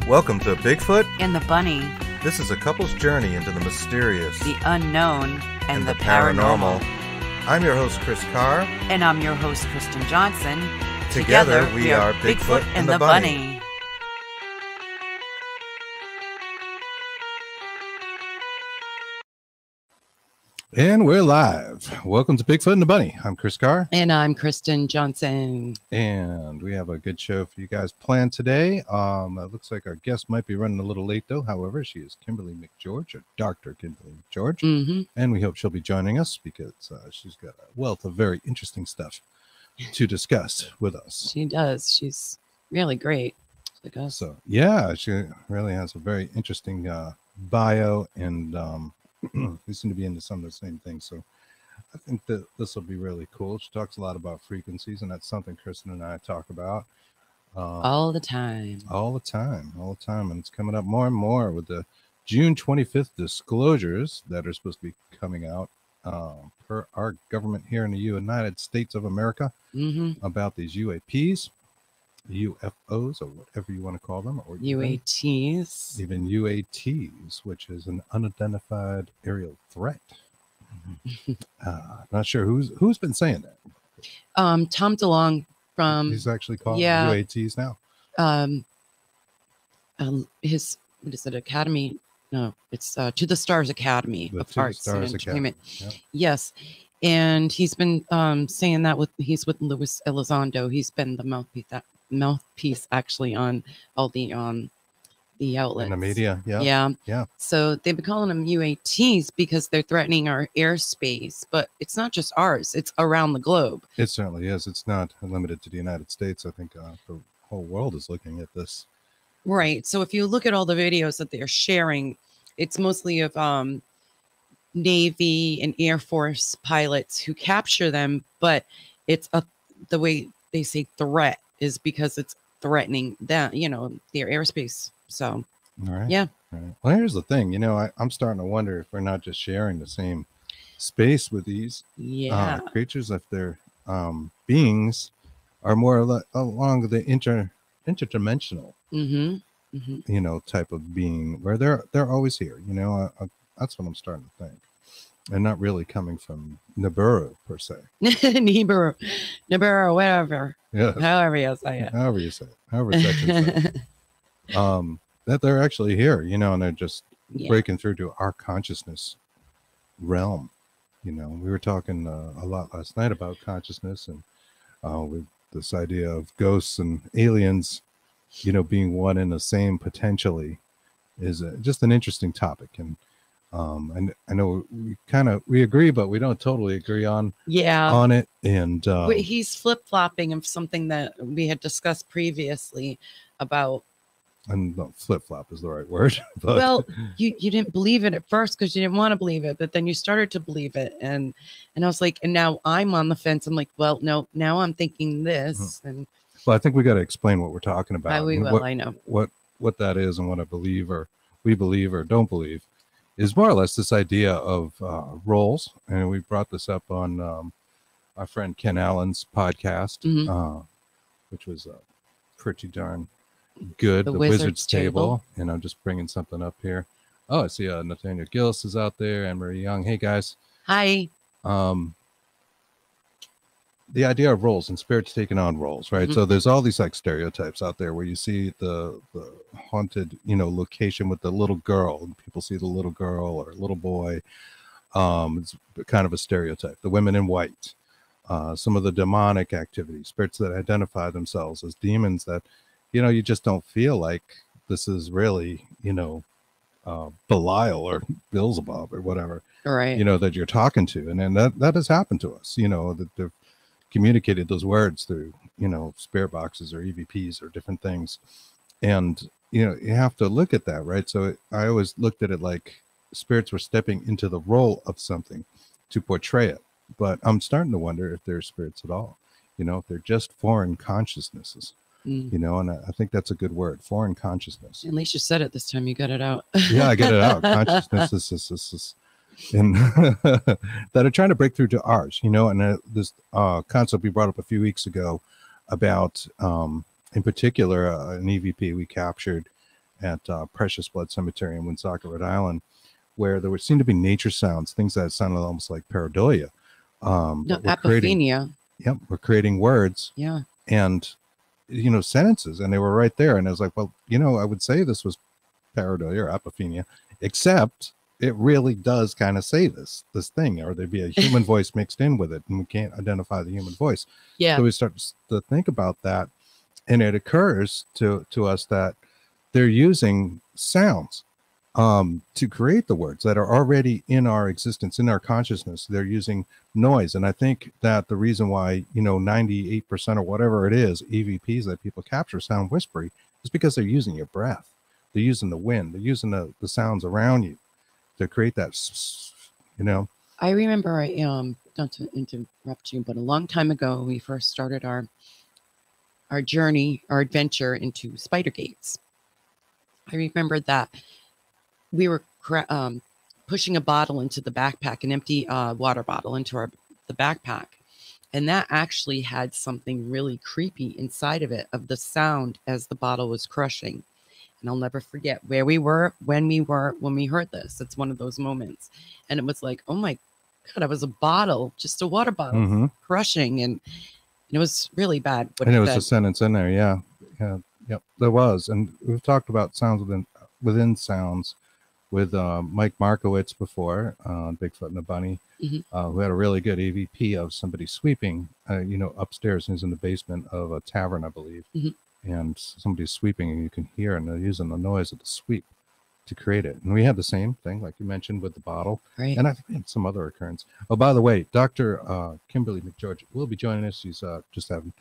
Welcome to Bigfoot and the Bunny. This is a couple's journey into the mysterious, The unknown, and the paranormal. I'm your host, Chris Carr. And I'm your host, Kristen Johnson. Together we are Bigfoot and the Bunny. And we're live. Welcome to Bigfoot and the Bunny. I'm Chris Carr. And I'm Kristen Johnson. And we have a good show for you guys planned today. It looks like our guest might be running a little late, though. However, she is Kimberly McGeorge, or Dr. Kimberly McGeorge. Mm-hmm. And we hope she'll be joining us because she's got a wealth of very interesting stuff to discuss with us. She does. She's really great. So, yeah, she really has a very interesting bio, and we seem to be into some of the same things. So I think that this will be really cool. She talks a lot about frequencies, and that's something Kristen and I talk about all the time. And it's coming up more and more with the June 25th disclosures that are supposed to be coming out per our government here in the United States of America about these UAPs, UFOs, or whatever you want to call them, or UATs, even UATs, which is an unidentified aerial threat. Not sure who's been saying that. Tom DeLonge from he's actually calling UATs now. His what is it? Academy? No, it's To the Stars Academy of Arts and Entertainment. Yep. Yes. And he's been saying that he's with Luis Elizondo. He's been the mouthpiece actually on all the outlets in the media. Yeah. So they've been calling them UATs because they're threatening our airspace, but it's not just ours, it's around the globe. It certainly is. It's not limited to the United States. I think the whole world is looking at this. Right. So if you look at all the videos that they're sharing, it's mostly of Navy and Air Force pilots who capture them, but it's the way they say threat is because it's threatening that, their airspace. So, all right. Yeah. All right. Well, here's the thing, I'm starting to wonder if we're not just sharing the same space with these creatures, if their beings are more along the interdimensional, type of being where they're always here. That's what I'm starting to think. And not really coming from Nibiru per se. Nibiru, whatever. Yeah. However you say it. However that they're actually here, and they're just breaking through to our consciousness realm. We were talking a lot last night about consciousness and with this idea of ghosts and aliens, being one and the same potentially is just an interesting topic. And I know we agree, but we don't totally agree on it. And he's flip-flopping of something that we had discussed previously about. And no, flip-flop is the right word. But well, you didn't believe it at first because you didn't want to believe it, but then you started to believe it, and I was like, and now I'm on the fence. I'm like, well, no, now I'm thinking this. And well, I think we got to explain what we're talking about. I know what that is, and what I believe, or we believe, or don't believe, is more or less this idea of roles. And we brought this up on our friend Ken Allen's podcast, which was pretty darn good. The Wizard's Table. And I'm just bringing something up here. Oh, I see Nathaniel Gillis is out there, and Marie Young. Hey, guys. Hi. The idea of roles and spirits taking on roles, right? So there's all these stereotypes out there where you see the haunted, location with the little girl, and people see the little girl or little boy. It's kind of a stereotype. The women in white, some of the demonic activity, spirits that identify themselves as demons that, you just don't feel like this is really, Belial or Beelzebub or whatever, right? That you're talking to. And then that has happened to us, that they've communicated those words through, spirit boxes or EVPs or different things. And, you have to look at that, right? So I always looked at it like spirits were stepping into the role of something to portray it. But I'm starting to wonder if they're spirits at all, if they're just foreign consciousnesses. And I think that's a good word, foreign consciousness. At least you said it this time. You got it out. Yeah, I get it out. Consciousness is and that are trying to break through to ours, and this concept we brought up a few weeks ago about, in particular, an EVP we captured at Precious Blood Cemetery in Woonsocket, Rhode Island, where there would seem to be nature sounds, things that sounded almost like pareidolia. No, apophenia. Yep, we're creating words. Yeah. And, sentences, and they were right there. And I was like, well, I would say this was pareidolia or apophenia, except it really does kind of say this thing, or there'd be a human voice mixed in with it, and we can't identify the human voice. Yeah. So we start to think about that, and it occurs to us that they're using sounds to create the words that are already in our existence, in our consciousness. They're using noise. And I think that the reason why, 98% or whatever it is, EVPs that people capture sound whispery is because they're using your breath. They're using the wind. They're using the sounds around you to create that, I remember, not to interrupt you, but a long time ago, we first started our journey, our adventure into spider gates. I remember that we were pushing a bottle into the backpack, an empty water bottle into the backpack. And that actually had something really creepy inside of it, of the sound as the bottle was crushing. And I'll never forget where we were when we heard this. It's one of those moments. And it was like, oh my God, it was a bottle, just a water bottle crushing. And it was really bad. And it was a sentence in there. Yeah. Yep. There was. And we've talked about sounds within sounds with Mike Markowitz before, Bigfoot and the Bunny, who had a really good EVP of somebody sweeping, upstairs. He's in the basement of a tavern, I believe. And somebody's sweeping, and you can hear, and they're using the noise of the sweep to create it. And we had the same thing, like you mentioned, with the bottle. Right. And I think we had some other occurrence. Oh, by the way, Dr. Kimberly McGeorge will be joining us. She's just having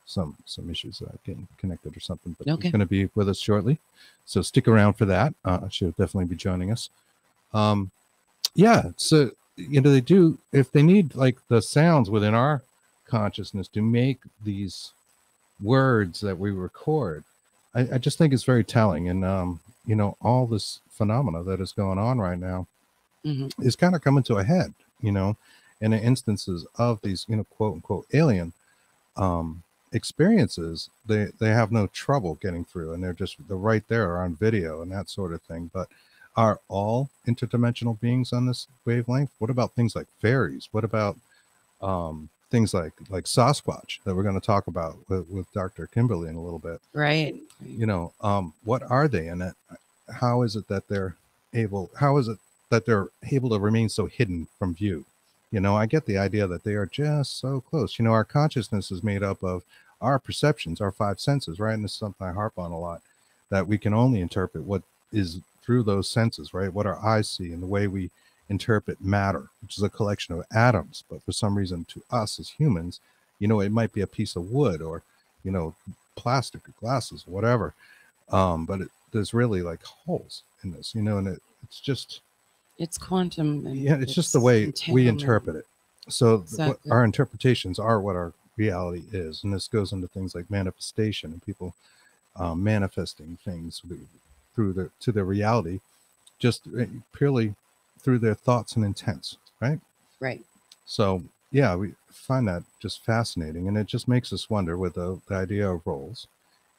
some issues getting connected or something, but she's going to be with us shortly. So stick around for that. She'll definitely be joining us. So, they do, if they need like the sounds within our consciousness to make these words that we record, I just think it's very telling. And, all this phenomena that is going on right now is kind of coming to a head, in the instances of these, quote unquote alien experiences. They have no trouble getting through, and they're right there on video and that sort of thing. But are all interdimensional beings on this wavelength? What about things like fairies? What about things like Sasquatch that we're going to talk about with Dr. Kimberly in a little bit? Right. What are they, and how is it that they're able to remain so hidden from view? I get the idea that they are just so close. Our consciousness is made up of our perceptions, our five senses, right? And this is something I harp on a lot, that we can only interpret what is through those senses, right? What our eyes see, and the way we interpret matter, which is a collection of atoms. But for some reason, to us as humans, it might be a piece of wood or, plastic or glasses, whatever. But there's really like holes in this, and it's quantum. It's just the way we interpret it. So our interpretations are what our reality is. And this goes into things like manifestation, and people manifesting things to their reality, just purely through their thoughts and intents, right? Right. So, yeah, we find that just fascinating. And it just makes us wonder with the idea of roles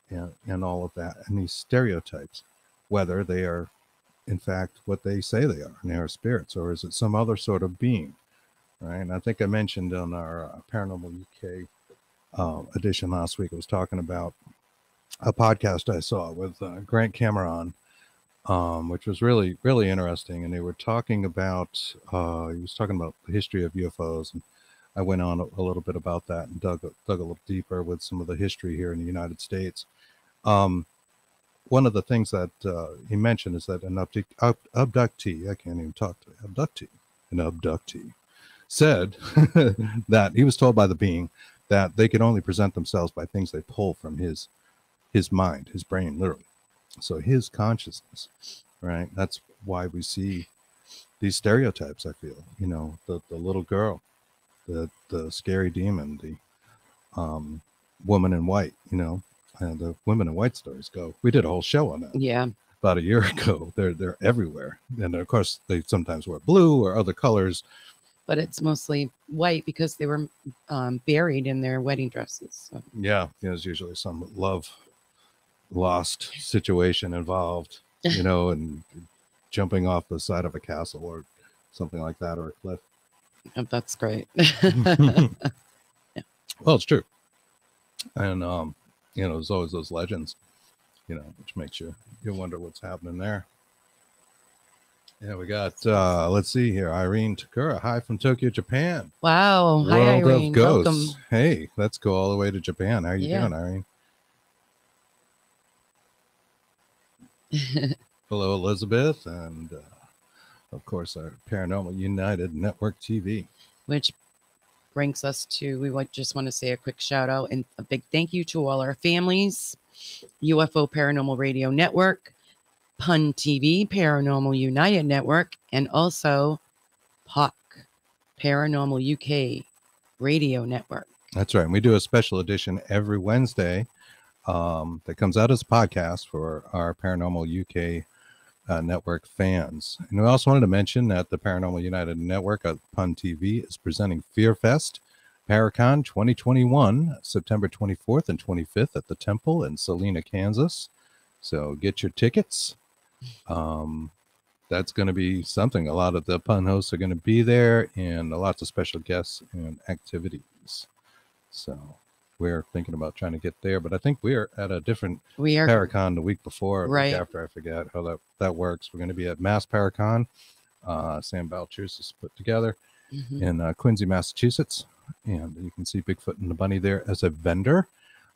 and all of that, and these stereotypes, whether they are in fact what they say they are, and they are spirits, or is it some other sort of being, right? And I think I mentioned on our Paranormal UK edition last week, I was talking about a podcast I saw with Grant Cameron, which was really, really interesting. And they were talking about, he was talking about the history of UFOs. And I went on a little bit about that and dug a little deeper with some of the history here in the United States. One of the things that he mentioned is that an abductee, I can't even talk to an abductee said that he was told by the being that they could only present themselves by things they pull from his mind, his brain, literally. So his consciousness, right? That's why we see these stereotypes, I feel, the little girl, the scary demon, the woman in white, and the women in white stories go. We did a whole show on that. Yeah. About a year ago. They're everywhere. And of course they sometimes wear blue or other colors. But it's mostly white because they were buried in their wedding dresses. So. Yeah. There's usually some love lost situation involved, you know, and jumping off the side of a castle or something like that, or a cliff. Oh, that's great. Yeah. Well, it's true. And, you know, there's always those legends, you know, which makes you wonder what's happening there. Yeah, we got, let's see here, Irene Takura. Hi from Tokyo, Japan. Wow. Hi, World Irene. of Ghosts. Welcome. Hey, let's go all the way to Japan. How are you doing, Irene? Hello, Elizabeth. And, of course, our Paranormal United Network TV. Which brings us to, we just want to say a quick shout out and a big thank you to all our families, UFO Paranormal Radio Network, Pun TV, Paranormal United Network, and also POC, Paranormal UK Radio Network. That's right. And we do a special edition every Wednesday that comes out as a podcast for our Paranormal UK network fans. And we also wanted to mention that the Paranormal United Network at Pun TV is presenting Fear Fest Paracon 2021, September 24th and 25th at the Temple in Salina, Kansas. So get your tickets. That's going to be something. A lot of the Pun hosts are going to be there, and lots of special guests and activities. So we're thinking about trying to get there, but I think we're at a different Paracon the week before, right after. I forget how that works. We're going to be at Mass Paracon, Sam Balchers is put together in Quincy, Massachusetts, and you can see Bigfoot and the Bunny there as a vendor.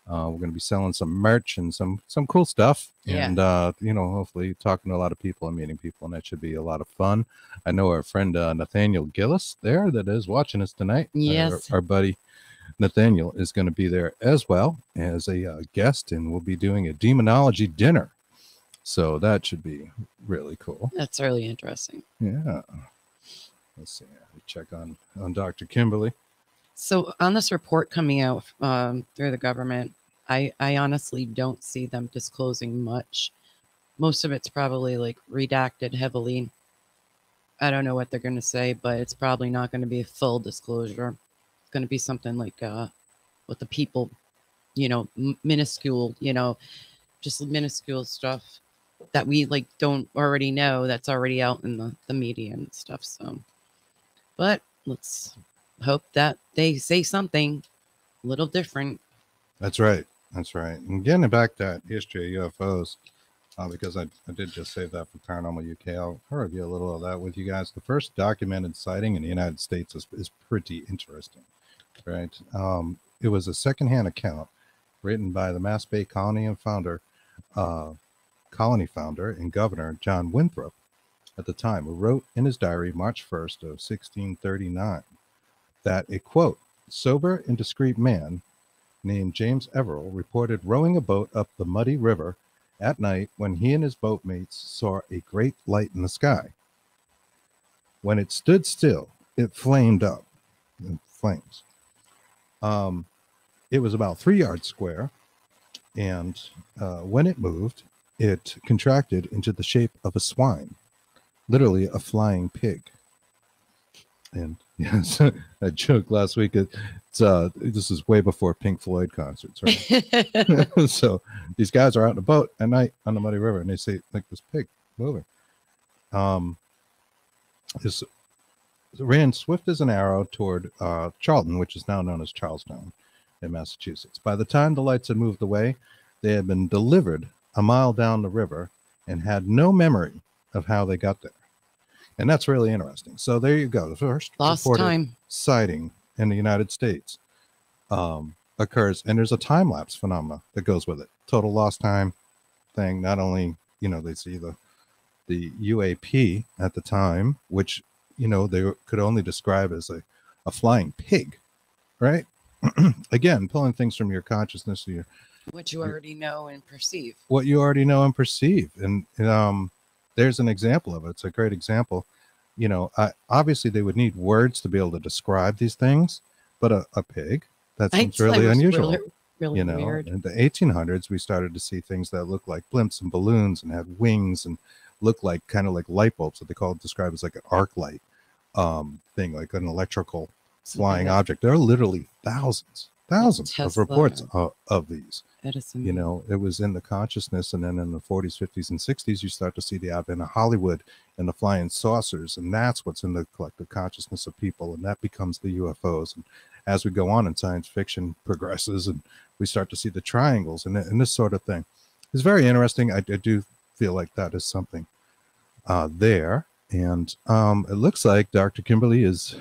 We're going to be selling some merch and some cool stuff, and you know, hopefully talking to a lot of people and meeting people, and that should be a lot of fun. I know our friend Nathaniel Gillis there that is watching us tonight. Yes, our buddy Nathaniel is going to be there as well as a guest, and we'll be doing a demonology dinner. So that should be really cool. That's really interesting. Yeah. Let's see. Check on Dr. Kimberly. So on this report coming out through the government, I honestly don't see them disclosing much. Most of it's probably like redacted heavily. I don't know what they're going to say, but it's probably not going to be a full disclosure. It's going to be something like what the people, you know, minuscule, you know, just minuscule stuff that we like don't already know that's already out in the media and stuff. So, but let's hope that they say something a little different. That's right. That's right. And getting back to that history of UFOs, because I did just save that for Paranormal UK. I'll review a little of that with you guys. The first documented sighting in the United States is pretty interesting, right? It was a secondhand account written by the Mass Bay colony founder and governor John Winthrop at the time, who wrote in his diary March 1st of 1639 that a, quote, sober and discreet man named James Everell reported rowing a boat up the muddy river at night when he and his boatmates saw a great light in the sky. When it stood still, it flamed up in flames. It was about 3 yards square, and when it moved, it contracted into the shape of a swine, literally a flying pig. And yes, I joked last week. This is way before Pink Floyd concerts, right? So these guys are out in a boat at night on the muddy river, and they see like this pig moving. This ran swift as an arrow toward Charlton, which is now known as Charlestown in Massachusetts. By the time the lights had moved away, they had been delivered a mile down the river and had no memory of how they got there. And that's really interesting. So there you go. The first reported sighting in the United States occurs, and there's a time-lapse phenomena that goes with it. Total lost time thing. Not only, you know, they see the UAP at the time, which, you know, they could only describe as a flying pig, right? Again, pulling things from your consciousness, what you already know and perceive. What you already know and perceive. And there's an example of it. It's a great example. You know, obviously they would need words to be able to describe these things, but a pig, that seems really unusual. Really you know, weird. In the 1800s, we started to see things that looked like blimps and balloons and had wings and looked like kind of like light bulbs, that they describe as like an arc light thing, like an electrical flying object. There are literally thousands of reports of these. Edison. You know, it was in the consciousness, and then in the 40s, 50s, and 60s, you start to see the advent of Hollywood and the flying saucers, and that's what's in the collective consciousness of people, and that becomes the UFOs. And as we go on and science fiction progresses, and we start to see the triangles and this sort of thing, it's very interesting. I do feel like that is something there, and it looks like Dr. Kimberly is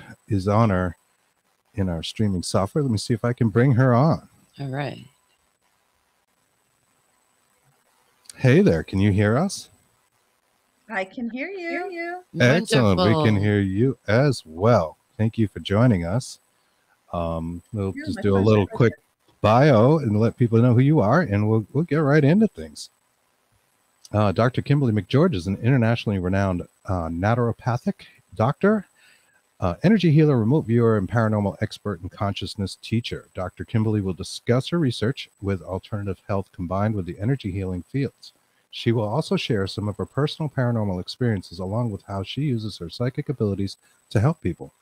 on in our streaming software. Let me see if I can bring her on. All right. Hey there, can you hear us? I can hear you. Excellent. Wonderful. We can hear you as well. Thank you for joining us. We'll just do a little quick bio and let people know who you are, and we'll get right into things. Dr. Kimberly McGeorge is an internationally renowned naturopathic doctor, energy healer, remote viewer, and paranormal expert and consciousness teacher. Dr. Kimberly will discuss her research with alternative health combined with the energy healing fields. She will also share some of her personal paranormal experiences along with how she uses her psychic abilities to help people.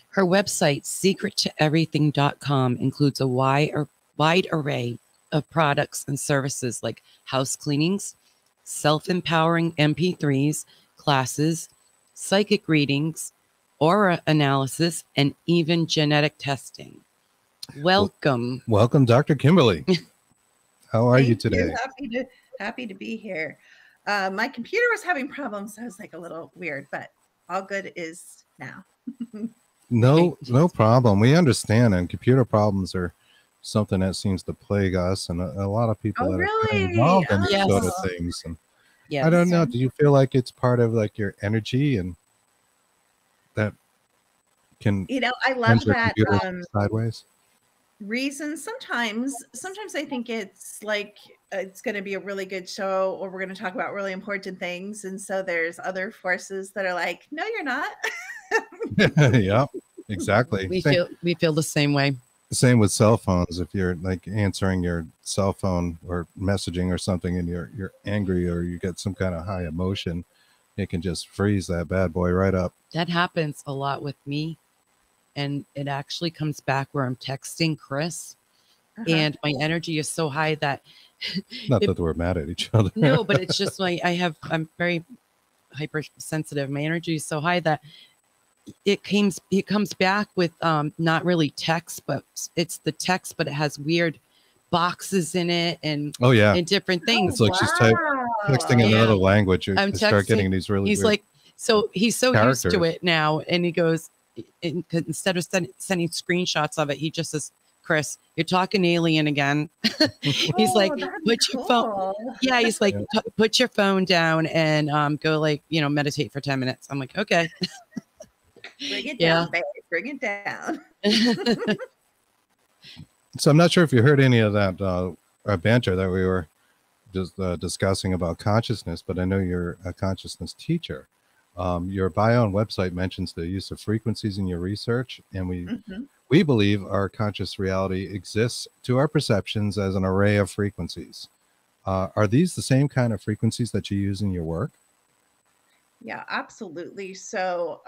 Her website, secrettoeverything.com, includes a wide array of products and services like house cleanings, self-empowering MP3s, classes, psychic readings, aura analysis, and even genetic testing. Welcome. Welcome, Dr. Kimberly. How are you today? Happy to be here. My computer was having problems. So I was like a little weird, but all good is now. No problem. We understand, and computer problems are something that seems to plague us and a lot of people that are involved in these sort of things. And I don't know, do you feel like it's part of like your energy and that can, you know, I love that sideways reason. Sometimes I think it's like it's going to be a really good show, or we're going to talk about really important things, and so there's other forces that are like, no, you're not. Yeah, exactly. We feel the same way. Same with cell phones. If you're like answering your cell phone or messaging or something and you're angry or you get some kind of high emotion, it can just freeze that bad boy right up. That happens a lot with me. And it actually comes back where I'm texting Chris and my energy is so high that not that we're mad at each other. No, but it's just like I'm very hypersensitive. My energy is so high that it comes back with not really text, but it's the text, but it has weird boxes in it and and different things. It's like she's texting in another language. You start getting these really he's weird like, so he's so characters. used to it now, and he goes, instead of sending screenshots of it, he just says, Chris, you're talking alien again. He's like, put your phone. Yeah, he's like, put your phone down and go meditate for 10 minutes. I'm like, okay. Bring it down, babe. Bring it down. So I'm not sure if you heard any of that banter that we were just discussing about consciousness, but I know you're a consciousness teacher. Your bio and website mentions the use of frequencies in your research, and we believe our conscious reality exists to our perceptions as an array of frequencies. Are these the same kind of frequencies that you use in your work? Yeah, absolutely. So,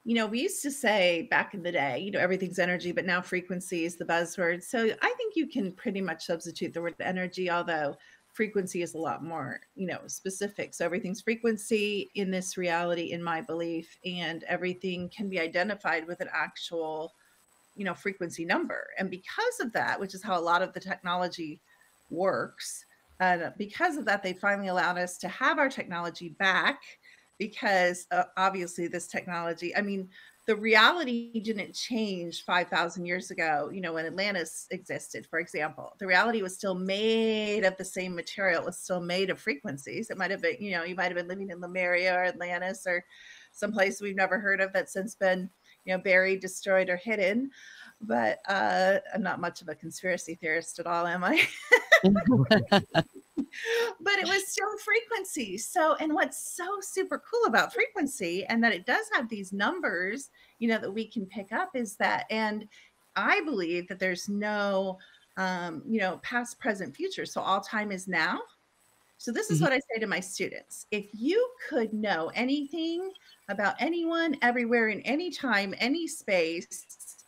we used to say back in the day, everything's energy, but now frequency is the buzzword. So I think you can pretty much substitute the word energy, although frequency is a lot more, specific. So everything's frequency in this reality, in my belief, and everything can be identified with an actual, frequency number. And because of that, which is how a lot of the technology works, because of that, they finally allowed us to have our technology back, because obviously this technology, the reality didn't change 5,000 years ago, when Atlantis existed, for example. The reality was still made of the same material. It was still made of frequencies. It might have been, you might have been living in Lemuria or Atlantis or someplace we've never heard of that's since been, buried, destroyed, or hidden. But I'm not much of a conspiracy theorist at all, am I? But it was still frequency. So, and what's so super cool about frequency, and that it does have these numbers, that we can pick up, is that, and I believe that there's no, past, present, future. So all time is now. So this is what I say to my students. If you could know anything about anyone, everywhere, in any time, any space,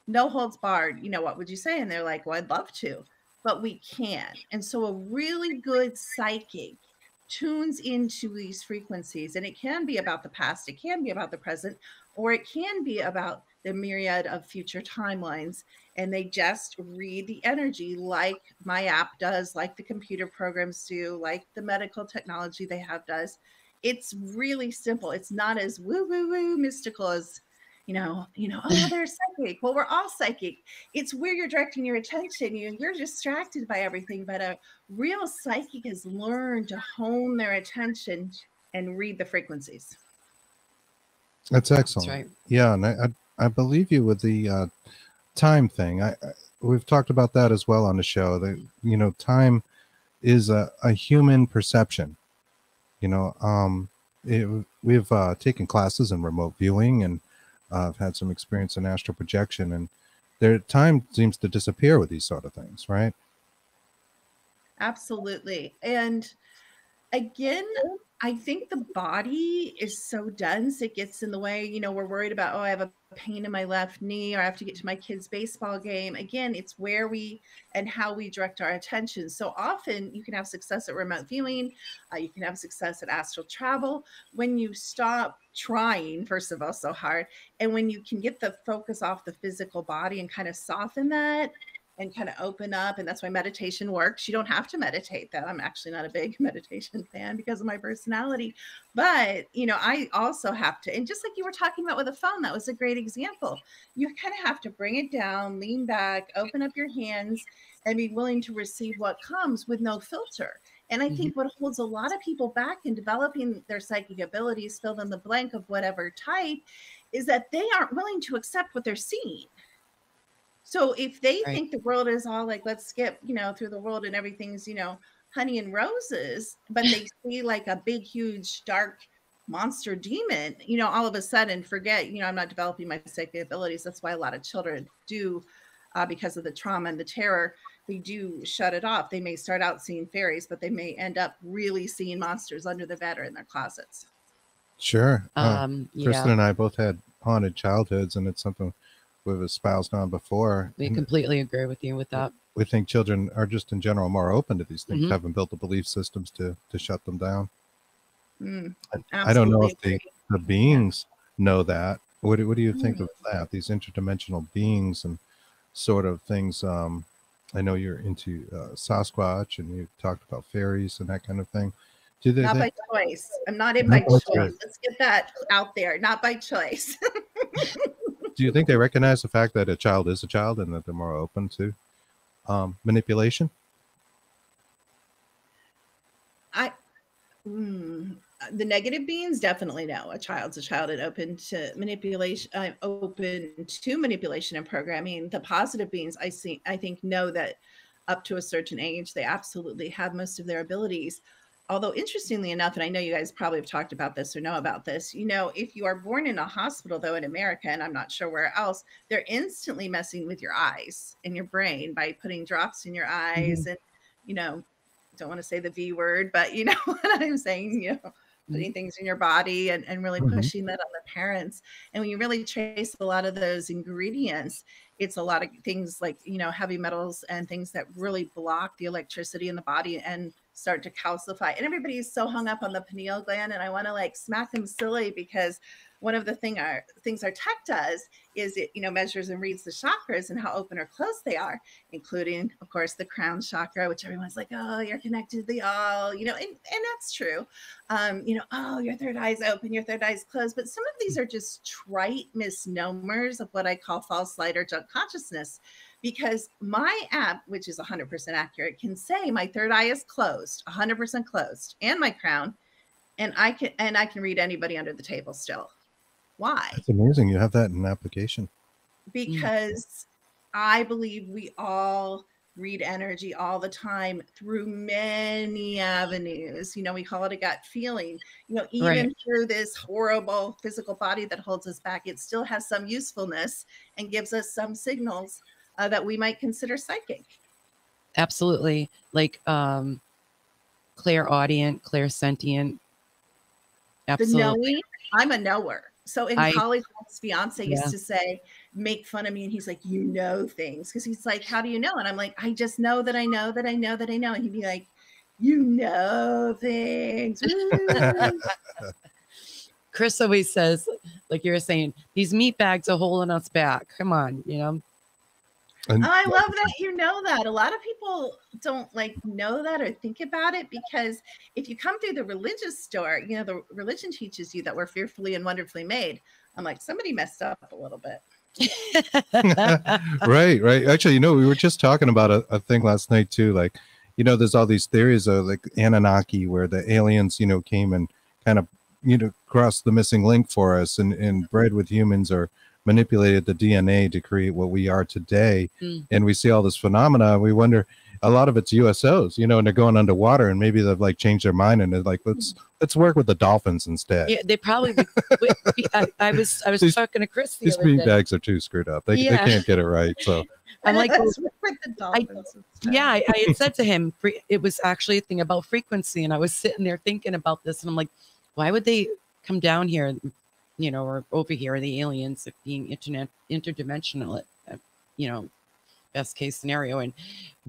no holds barred, what would you say? And they're like, well, I'd love to. but we can. And so a really good psychic tunes into these frequencies, and it can be about the past, it can be about the present, or it can be about the myriad of future timelines. And they just read the energy like my app does, like the computer programs do, like the medical technology they have does. It's really simple. It's not as woo woo woo mystical as oh, they're psychic. Well, we're all psychic. It's where you're directing your attention. You're distracted by everything, but a real psychic has learned to hone their attention and read the frequencies. That's excellent. That's right. Yeah, and I believe you with the time thing. We've talked about that as well on the show. That time is a human perception. We've taken classes in remote viewing, and I've had some experience in astral projection, and their time seems to disappear with these sort of things, right? Absolutely. And again, I think the body is so dense, it gets in the way. We're worried about, I have a pain in my left knee, or I have to get to my kid's baseball game. Again, it's where we and how we direct our attention. So often you can have success at remote viewing. You can have success at astral travel when you stop trying, first of all, so hard. And when you can get the focus off the physical body and kind of soften that and kind of open up. And that's why meditation works. You don't have to meditate that. I'm actually not a big meditation fan because of my personality. But, I also have to, and just like you were talking about with a phone, that was a great example. You kind of have to bring it down, lean back, open up your hands, and be willing to receive what comes with no filter. And I think what holds a lot of people back in developing their psychic abilities, fill in the blank of whatever type, is that they aren't willing to accept what they're seeing. So if they think the world is all like, let's skip, through the world and everything's, honey and roses, but they see like a big, huge, dark monster demon, all of a sudden forget, I'm not developing my psychic abilities. That's why a lot of children do, because of the trauma and the terror, they do shut it off. They may start out seeing fairies, but they may end up really seeing monsters under the bed or in their closets. Sure. Kristen and I both had haunted childhoods, and it's something we've espoused on before. We completely agree with you with that. We think children are just in general more open to these things, haven't built the belief systems to shut them down. I don't know if the beings know that. What do you think of that? These interdimensional beings and sort of things. I know you're into Sasquatch, and you talked about fairies and that kind of thing. Not by choice. I'm not in by choice. Let's get that out there. Not by choice. Do you think they recognize the fact that a child is a child and that they're more open to manipulation? The negative beings definitely know a child's a child and open to manipulation. Open to manipulation and programming. The positive beings, I think, know that up to a certain age, they absolutely have most of their abilities. Although, interestingly enough, and I know you guys probably have talked about this or know about this, if you are born in a hospital, though, in America, and I'm not sure where else, they're instantly messing with your eyes and your brain by putting drops in your eyes and, don't want to say the V word, but you know what I'm saying, putting things in your body and really pushing that on the parents. And when you really trace a lot of those ingredients, it's a lot of things like, heavy metals and things that really block the electricity in the body and start to calcify. And everybody's so hung up on the pineal gland, and I want to like smack them silly, because one of the things our tech does is it, measures and reads the chakras and how open or closed they are, including, of course, the crown chakra, which everyone's like, oh, you're connected to the all, and that's true. Oh, your third eye's open, your third eye's closed. But some of these are just trite misnomers of what I call false light or junk consciousness, because my app, which is 100% accurate, can say my third eye is closed, 100% closed, and my crown, and I can read anybody under the table still. Why? It's amazing you have that in application. Because I believe we all read energy all the time through many avenues. We call it a gut feeling. Even through this horrible physical body that holds us back, it still has some usefulness and gives us some signals that we might consider psychic. Absolutely. Like clairaudient, clairsentient. Absolutely. The knowing, I'm a knower. So in college, my fiance used to say, make fun of me, and he's like, you know things, because he's like, how do you know? And I'm like, I just know that I know that I know that I know. And he'd be like, you know things. Chris always says, like you were saying, these meat bags are holding us back. Come on, you know. And I love that you know that. A lot of people don't like know that or think about it, because if you come through the religious store, you know, the religion teaches you that we're fearfully and wonderfully made. I'm like, somebody messed up a little bit. right. Actually, you know, we were just talking about a thing last night too. Like, you know, there's all these theories of like Anunnaki, where the aliens, you know, came and kind of, you know, crossed the missing link for us and bred with humans, or manipulated the DNA to create what we are today. And we see all this phenomena. We wonder, a lot of it's USOs, you know, and they're going underwater, and maybe they've like changed their mind and they're like, let's work with the dolphins instead. Yeah, they probably. I was talking to Chris. These meat bags are too screwed up. They can't get it right. So I'm like, let's work with the dolphins. I had said to him, it was actually a thing about frequency, and I was sitting there thinking about this, and I'm like, why would they come down here, you know, or over here, the aliens being interdimensional, you know, best case scenario, and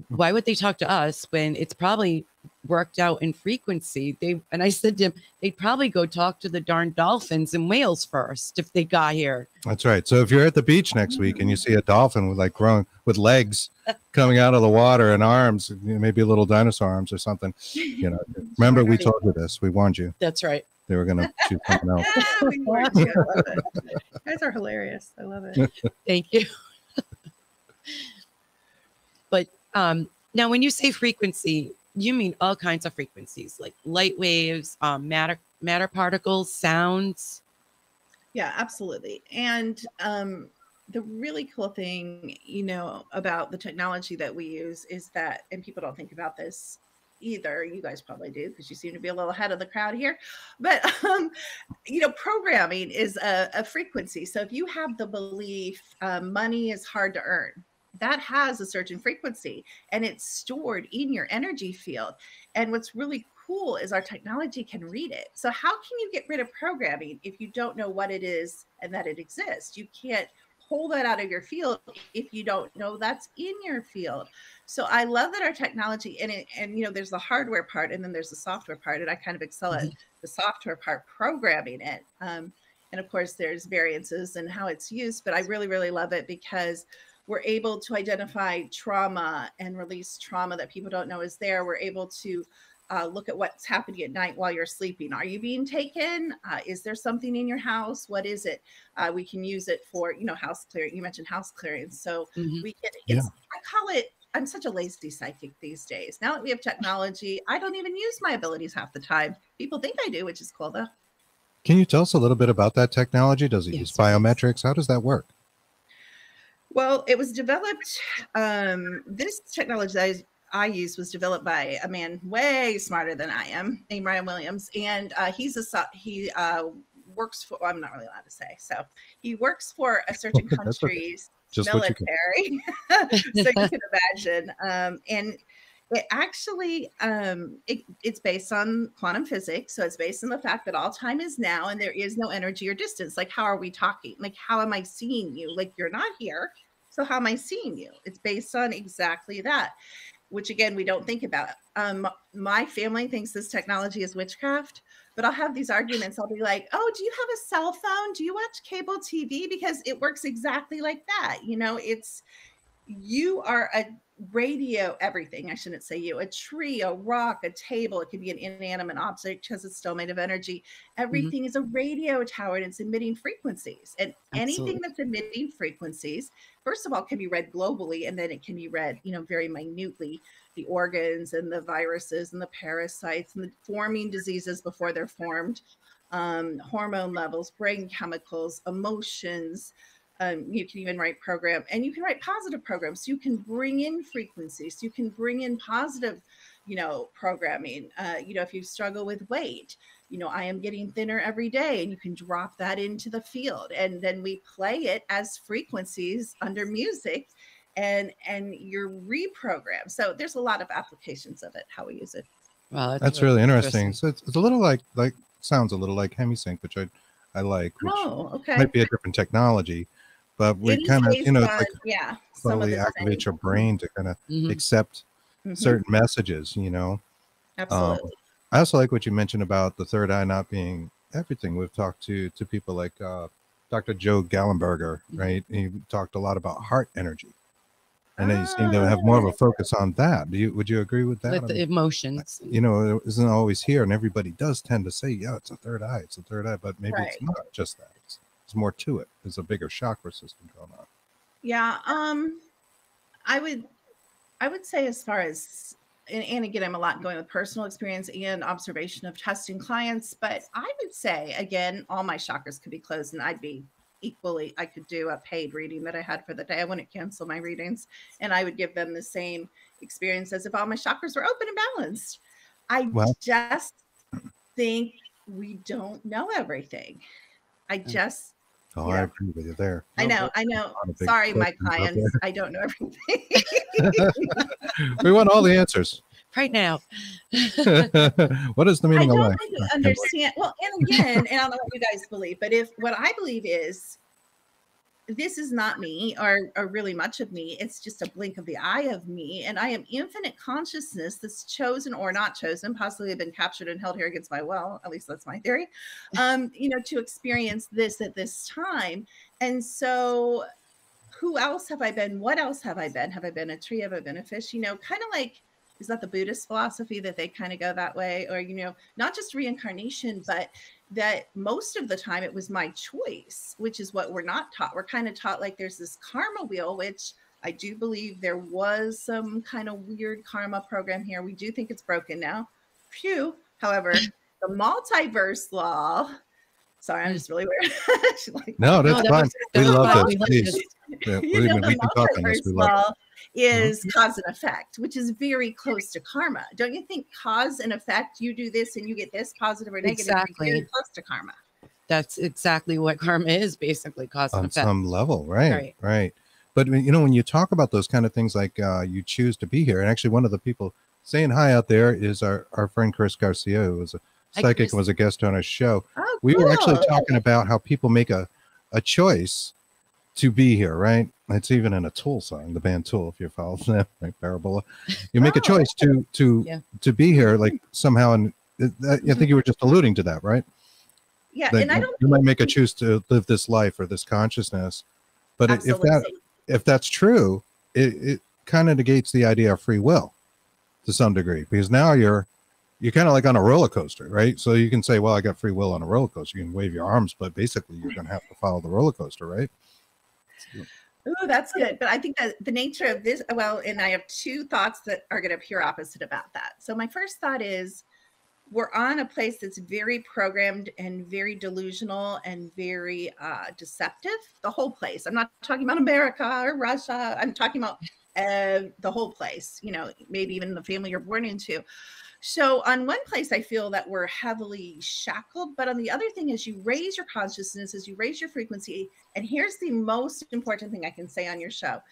why would they talk to us when it's probably worked out in frequency? And I said to him, they'd probably go talk to the darn dolphins and whales first if they got here. That's right. So if you're at the beach next week and you see a dolphin with like growing with legs coming out of the water and arms, maybe a little dinosaur arms or something, you know, remember we told you this, we warned you. That's right. They were going to shoot something else. We warned you. I love it. You guys are hilarious. I love it. Thank you. But now when you say frequency, you mean all kinds of frequencies, like light waves, matter particles, sounds. Yeah, absolutely. And the really cool thing, you know, about the technology that we use is that, and people don't think about this either, you guys probably do because you seem to be a little ahead of the crowd here, but you know, programming is a frequency. So if you have the belief money is hard to earn, that has a certain frequency and it's stored in your energy field. And what's really cool is our technology can read it. So how can you get rid of programming if you don't know what it is and that it exists? You can't pull that out of your field if you don't know that's in your field. So I love that our technology and you know, there's the hardware part and then there's the software part, and I kind of excel at the software part, programming it. And of course there's variances in how it's used, but I really, really love it because we're able to identify trauma and release trauma that people don't know is there. We're able to look at what's happening at night while you're sleeping. Are you being taken? Is there something in your house? What is it? We can use it for, you know, house clearing. You mentioned house clearing. So we can, I call it, I'm such a lazy psychic these days. Now that we have technology, I don't even use my abilities half the time. People think I do, which is cool though. Can you tell us a little bit about that technology? Does it use biometrics? How does that work? Well, it was developed, this technology that I use was developed by a man way smarter than I am, named Ryan Williams. And he works for, well, I'm not really allowed to say. So he works for a certain country's military. So you can imagine. And it actually, it's based on quantum physics. So it's based on the fact that all time is now and there is no energy or distance. Like, how are we talking? Like, how am I seeing you? Like, you're not here. So how am I seeing you? It's based on exactly that, which again, we don't think about. My family thinks this technology is witchcraft, but I'll have these arguments. I'll be like, oh, do you have a cell phone? Do you watch cable TV? Because it works exactly like that. You know, you are a radio everything. I shouldn't say you, a tree, a rock, a table. It could be an inanimate object because it's still made of energy. Everything is a radio tower and it's emitting frequencies. And anything that's emitting frequencies, first of all, can be read globally, and then it can be read, you know, very minutely, the organs and the viruses and the parasites and the forming diseases before they're formed, hormone levels, brain chemicals, emotions. You can even write program, and you can write positive programs. You can bring in frequencies. You can bring in positive, you know, programming. You know, if you struggle with weight, you know, I am getting thinner every day, and you can drop that into the field, and then we play it as frequencies under music, and you're reprogrammed. So there's a lot of applications of it, how we use it. Wow, that's really interesting. So it's a little like sounds a little like HemiSync, which I like. Which okay. Might be a different technology. but we kind of, it's like slowly activate your brain to kind of accept certain messages, Absolutely. I also like what you mentioned about the third eye not being everything. We've talked to people like Dr. Joe Gallenberger, right? He talked a lot about heart energy. And they seem to have more of a focus on that. Would you agree with that? With the emotions. It isn't always here, and everybody does tend to say, yeah, it's a third eye, but maybe it's not just that. There's more to it. There's a bigger chakra system going on. Yeah. I would say, as far as, and again, I'm a lot going with personal experience and observation of testing clients, but I would say, again, all my chakras could be closed and I'd be equally, I could do a paid reading that I had for the day. I wouldn't cancel my readings, and I would give them the same experience as if all my chakras were open and balanced. I just think we don't know everything. I agree with you there. I know. Sorry, my clients. I don't know everything. We want all the answers right now. What is the meaning of life? I don't understand. Well, and again, and I don't know what you guys believe, but what I believe is, this is not me or really much of me. It's just a blink of the eye of me. And I am infinite consciousness that's chosen or not chosen, possibly been captured and held here against my will. At least that's my theory, to experience this at this time. And so who else have I been? What else have I been? Have I been a tree? Have I been a fish? Kind of like, is that the Buddhist philosophy that they kind of go that way? Or, not just reincarnation, but that most of the time it was my choice, which is what we're not taught. We're kind of taught like there's this karma wheel, which I do believe there was some kind of weird karma program here. We do think it's broken now. Phew. However, the multiverse law. Sorry, I'm just really weird. No, that's fine. We love this. Please. Yeah, we can talk on this. We love it. Is cause and effect, which is very close to karma. Don't you think cause and effect, you do this and you get this, positive or negative, exactly, very close to karma? That's exactly what karma is, basically, cause and effect. On some level, right. But when you talk about those kind of things, like you choose to be here, and actually one of the people saying hi out there is our friend Chris Garcia, who was a psychic and was a guest on our show. Oh, we were actually talking about how people make a choice to be here, right? It's even in a Tool song, the band Tool, if you follow them, like Parabola. You make a choice to be here, like somehow, and I think you were just alluding to that, right? Yeah, that and I don't. You might make a choice to live this life or this consciousness, but if that's true, it kind of negates the idea of free will to some degree, because now you're kind of like on a roller coaster, right? So you can say, well, I got free will on a roller coaster. You can wave your arms, but basically you're going to have to follow the roller coaster, right? Oh, that's good. But I think that the nature of this, and I have two thoughts that are going to appear opposite about that. So my first thought is, we're on a place that's very programmed and very delusional and very deceptive. The whole place. I'm not talking about America or Russia. I'm talking about the whole place, maybe even the family you're born into. So on one place, I feel that we're heavily shackled, but on the other thing, as you raise your consciousness, as you raise your frequency, and here's the most important thing I can say on your show,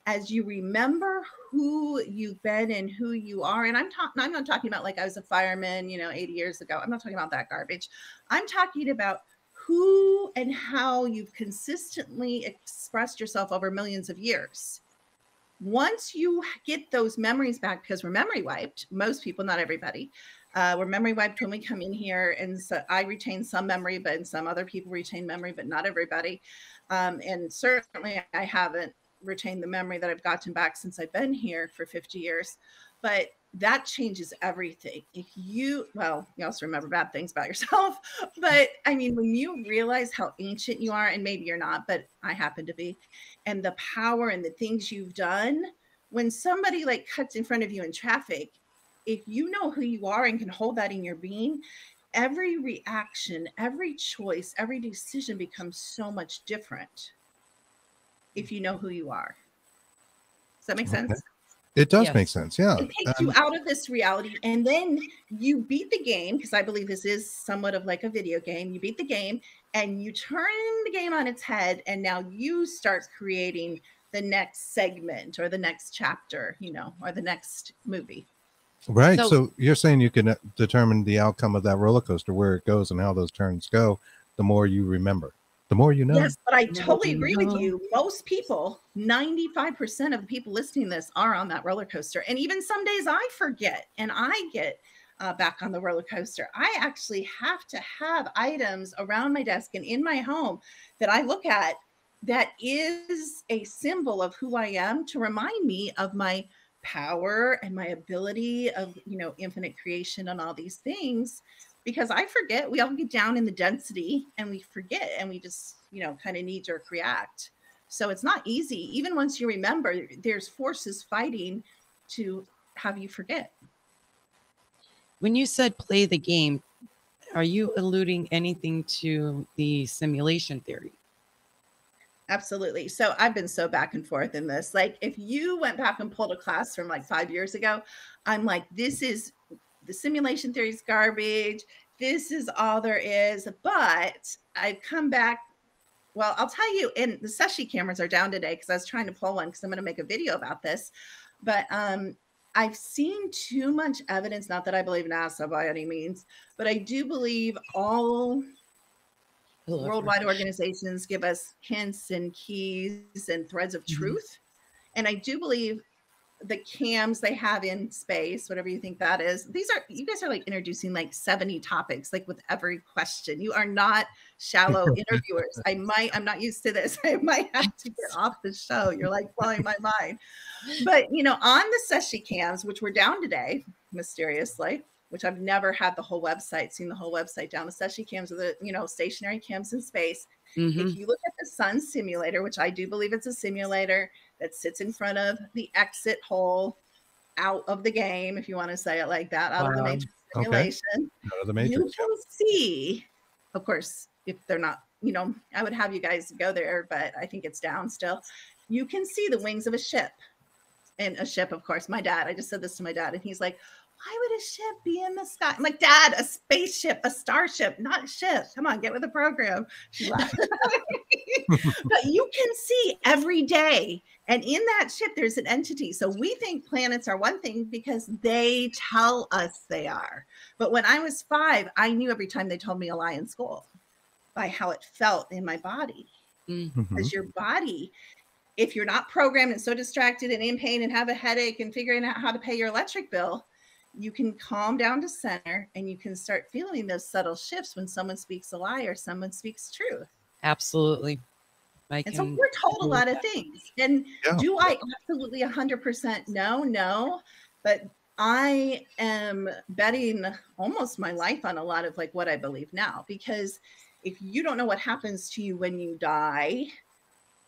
as you remember who you've been and who you are, and I'm not talking about like I was a fireman, 80 years ago. I'm not talking about that garbage. I'm talking about who and how you've consistently expressed yourself over millions of years. Once you get those memories back, because we're memory wiped, most people, not everybody, we're memory wiped when we come in here. And so I retain some memory, but some other people retain memory, but not everybody. And certainly I haven't retained the memory that I've gotten back since I've been here for 50 years. But that changes everything. You also remember bad things about yourself. But I mean, when you realize how ancient you are, and maybe you're not, but I happen to be, and the power and the things you've done, when somebody like cuts in front of you in traffic, if you know who you are and can hold that in your being, every reaction, every choice, every decision becomes so much different if you know who you are. Does that make sense? It does make sense. Yeah. It takes you out of this reality, and then you beat the game, because I believe this is somewhat of like a video game. You beat the game and you turn the game on its head, and now you start creating the next segment or the next chapter, or the next movie. Right. So you're saying you can determine the outcome of that roller coaster, where it goes and how those turns go, the more you remember. The more you know. Yes, but I totally agree with you. Most people, 95% of the people listening to this are on that roller coaster. And even some days I forget and I get back on the roller coaster. I actually have to have items around my desk and in my home that I look at that is a symbol of who I am to remind me of my power and my ability of, infinite creation and all these things. Because I forget, we all get down in the density and we forget and we just, kind of knee-jerk react. So it's not easy. Even once you remember, there's forces fighting to have you forget. When you said play the game, are you alluding anything to the simulation theory? Absolutely. So I've been so back and forth in this. Like if you went back and pulled a class from like 5 years ago, I'm like, this is the simulation theory is garbage. This is all there is. But I've come back. Well, I'll tell you, and the Seshi cameras are down today because I was trying to pull one because I'm going to make a video about this. But I've seen too much evidence, not that I believe in NASA by any means, but I do believe all worldwide organizations give us hints and keys and threads of truth. And I do believe the cams they have in space, whatever you think that is, you guys are like introducing like 70 topics, like with every question. You are not shallow interviewers. I'm not used to this. I might have to get off the show. You're like blowing my mind. But, on the Seshi cams, which were down today, mysteriously, which I've never had seen the whole website down. The Seshi cams are the, stationary cams in space. If you look at the sun simulator, which I do believe it's a simulator that sits in front of the exit hole out of the game, if you want to say it like that, out of the matrix simulation, out of the matrix, you can see, of course, if they're not, I would have you guys go there, but I think it's down still. You can see the wings of a ship. And a ship, of course, I just said this to my dad, and he's like, why would a ship be in the sky? I'm like, Dad, a spaceship, a starship, not a ship. Come on, get with the program. She laughed. But you can see every day. And in that ship, there's an entity. So we think planets are one thing because they tell us they are. But when I was 5, I knew every time they told me a lie in school by how it felt in my body. Because your body, if you're not programmed and so distracted and in pain and have a headache and figuring out how to pay your electric bill, you can calm down to center and you can start feeling those subtle shifts when someone speaks a lie or someone speaks truth. Absolutely. So we're told a lot of things. And do I absolutely 100% know? No. But I am betting almost my life on a lot of like what I believe now, because if you don't know what happens to you when you die,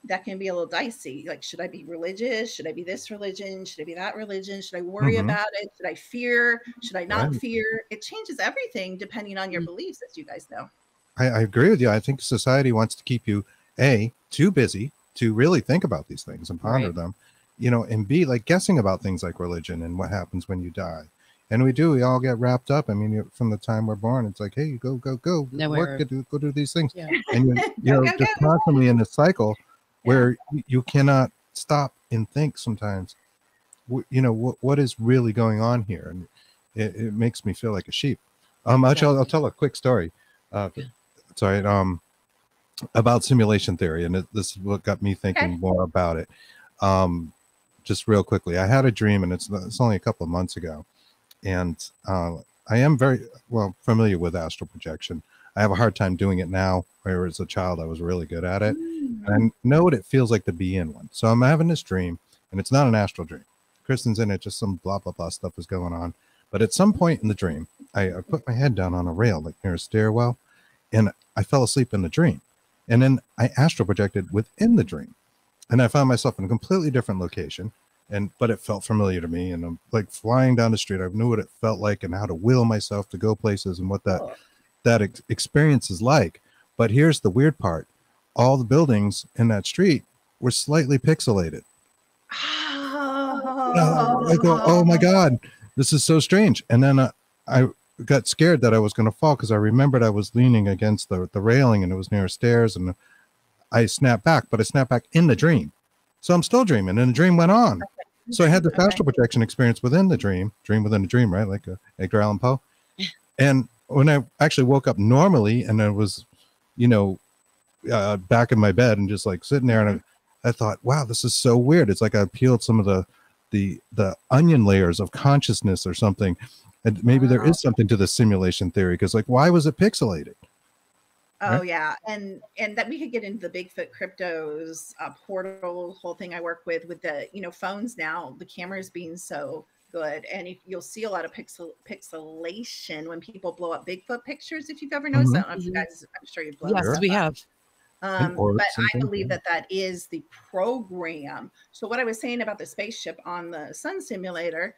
that can be a little dicey. Like, should I be religious? Should I be this religion? Should I be that religion? Should I worry about it? Should I fear? Should I not fear? It changes everything depending on your beliefs, as you guys know. I agree with you. I think society wants to keep you, A, too busy to really think about these things and ponder them, and B, like guessing about things like religion and what happens when you die. And we all get wrapped up. I mean, from the time we're born, it's like, hey, go, work, go do these things. Yeah. And you're just constantly in this cycle where you cannot stop and think sometimes, what is really going on here? And it makes me feel like a sheep. I'll tell a quick story. About simulation theory. And this is what got me thinking more about it. Just real quickly, I had a dream, and it's only a couple of months ago. And I am very familiar with astral projection. I have a hard time doing it now, where as a child I was really good at it. And I know what it feels like to be in one. So I'm having this dream, and it's not an astral dream. Kristen's in it, just some blah, blah, blah stuff is going on. But at some point in the dream, I put my head down on a rail, like near a stairwell, and I fell asleep in the dream. And then I astral projected within the dream. And I found myself in a completely different location. But it felt familiar to me. And I'm like flying down the street. I knew what it felt like and how to will myself to go places and what that experience is like. But here's the weird part. All the buildings in that street were slightly pixelated. I go, oh my God, this is so strange. And then I got scared that I was going to fall because I remembered I was leaning against the railing and it was near stairs, and I snapped back, but I snapped back in the dream. So I'm still dreaming, and the dream went on. So I had the astral projection experience within the dream within a dream, right? Like Edgar Allan Poe. And when I actually woke up normally, and I was, back in my bed and just like sitting there, and I thought, wow, this is so weird. It's like I peeled some of the onion layers of consciousness or something, and maybe there is something to the simulation theory, because like, why was it pixelated? Oh, right? Yeah. And that we could get into the Bigfoot cryptos, portal whole thing I work with the, phones now, the cameras being so good. And you'll see a lot of pixelation when people blow up Bigfoot pictures. If you've ever noticed that, I don't know if you guys, I'm sure you've blown Yes, we have. But I believe that is the program. So what I was saying about the spaceship on the sun simulator,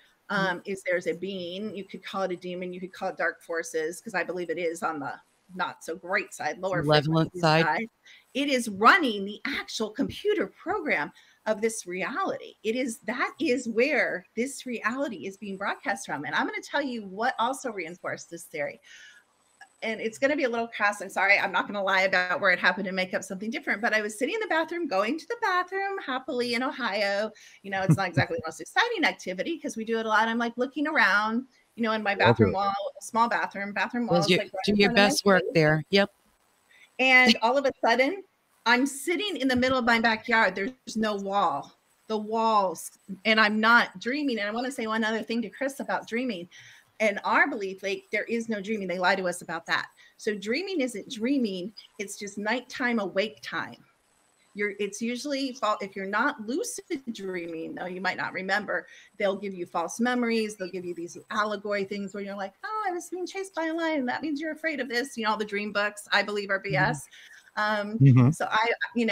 is there's a being, you could call it a demon, you could call it dark forces, because I believe it is on the not so great side, lower malevolent side. It is running the actual computer program of this reality. That is where this reality is being broadcast from. And I'm going to tell you what also reinforced this theory. And it's going to be a little crass. I'm sorry. I'm not going to lie about where it happened and make up something different. But I was sitting in the bathroom, going to the bathroom happily in Ohio. It's not exactly the most exciting activity because we do it a lot. I'm like looking around, in my bathroom wall, small bathroom wall. Do your best work there. Yep. And all of a sudden, I'm sitting in the middle of my backyard. There's no wall. The walls, and I'm not dreaming. And I want to say one other thing to Chris about dreaming. And our belief, like, there is no dreaming. They lie to us about that. So dreaming isn't dreaming. It's just nighttime awake time. It's usually if you're not lucid dreaming, though you might not remember, they'll give you false memories. They'll give you these allegory things where you're like, oh, I was being chased by a lion. That means you're afraid of this. All the dream books, I believe, are BS. So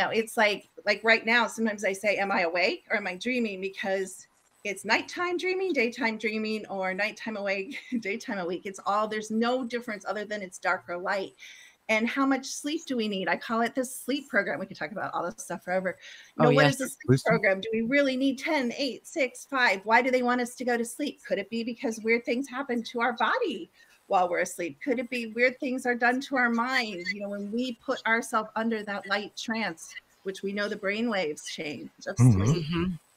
it's like right now, sometimes I say, am I awake or am I dreaming? Because it's nighttime dreaming, daytime dreaming, or nighttime awake, daytime awake. There's no difference other than it's dark or light. And how much sleep do we need? I call it the sleep program. We could talk about all this stuff forever. What is the sleep program? Do we really need 10, 8, 6, 5? Why do they want us to go to sleep? Could it be because weird things happen to our body while we're asleep? Could it be weird things are done to our mind? When we put ourselves under that light trance, which we know the brain waves change of sleep.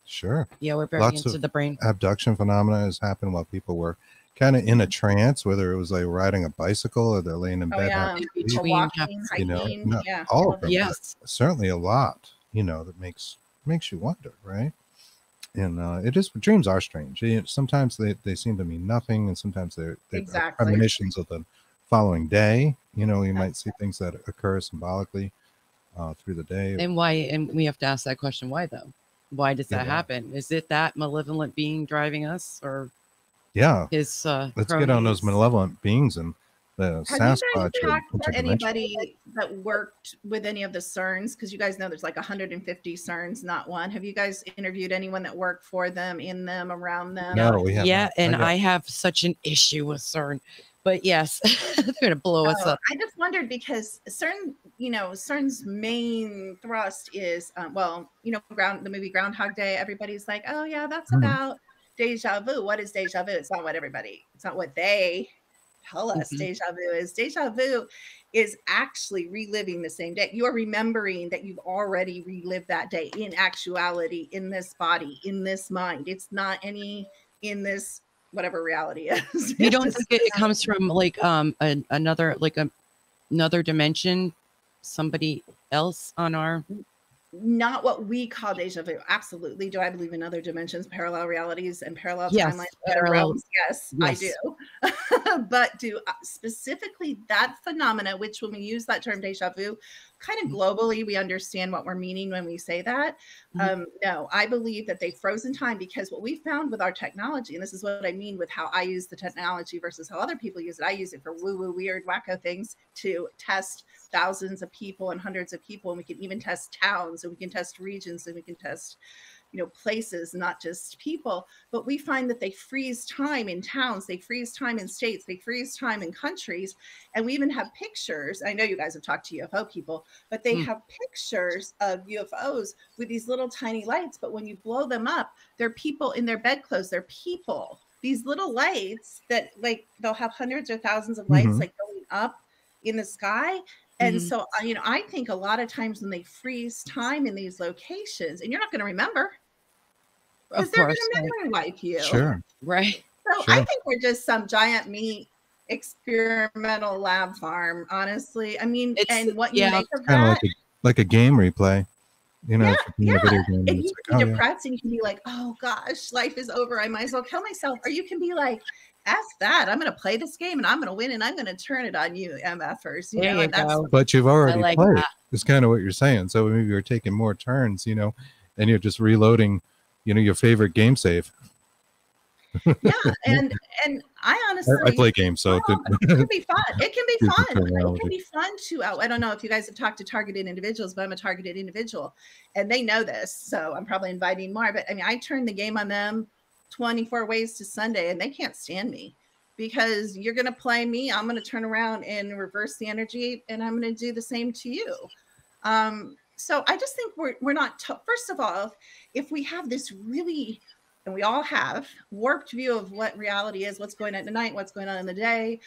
Sure. Yeah, we're very into the brain. Abduction phenomena has happened while people were kind of in a trance, whether it was like riding a bicycle or they're laying in bed. Walking, hiking, all of them. Yes. Certainly a lot, that makes you wonder, right? And dreams are strange. Sometimes they seem to mean nothing, and sometimes they're premonitions of the following day. You might see things that occur symbolically through the day. And why? And we have to ask that question: why though? Why does that happen? Is it that malevolent being driving us, or his let's get on those malevolent beings and the Sasquatch? Have you guys talked to anybody that worked with any of the CERNs? Because you guys know there's like 150 CERNs, not one. Have you guys interviewed anyone that worked for them, in them, around them? No, we haven't. Yeah, and I have such an issue with CERN. But yes, they're going to blow us up. I just wondered because CERN's main thrust is, the movie Groundhog Day. Everybody's like, oh yeah, that's about deja vu. What is deja vu? It's not what they tell us deja vu is. Deja vu is actually reliving the same day. You are remembering that you've already relived that day in actuality, in this body, in this mind. It's not in this whatever reality is. You don't think it comes from like another dimension, somebody else on our not what we call deja vu. Absolutely. Do I believe in other dimensions, parallel realities, and parallel timelines? Realms? Yes, I do. But do specifically that phenomena, which when we use that term deja vu, kind of globally, we understand what we're meaning when we say that. No, I believe that they froze in time, because what we found with our technology, and this is what I mean with how I use the technology versus how other people use it. I use it for woo-woo, weird, wacko things to test thousands of people and hundreds of people. And we can even test towns, and we can test regions, and we can test places, not just people. But we find that they freeze time in towns, they freeze time in states, they freeze time in countries. And we even have pictures. I know you guys have talked to UFO people, but they have pictures of UFOs with these little tiny lights. But when you blow them up, they're people in their bedclothes. They're people. These little lights that, like, they'll have hundreds or thousands of lights like going up in the sky. And so, I think a lot of times when they freeze time in these locations, and you're not going to remember, because they're going to memory wipe you. Sure. Right. So I think we're just some giant meat experimental lab farm, honestly. I mean, and what you make of that. like a game replay. You know, yeah. Video game, and you can like, be depressed and you can be like, oh gosh, life is over. I might as well kill myself. Or you can be like, F that. I'm going to play this game and I'm going to win and I'm going to turn it on you, MFers. You there know, you go. But you've already like played. That. It's kind of what you're saying. So maybe you're taking more turns, you know, and you're just reloading, you know, your favorite game save. Yeah, and I honestly, I play games, so it can be fun. It can be fun. It can be fun to. I don't know if you guys have talked to targeted individuals, but I'm a targeted individual, and they know this. So I'm probably inviting more. But I mean, I turn the game on them 24 ways to Sunday, and they can't stand me because you're going to play me. I'm going to turn around and reverse the energy, and I'm going to do the same to you. So I just think we're not. First of all, if we have this really, and we all have warped view of what reality is, what's going on tonight, what's going on in the day.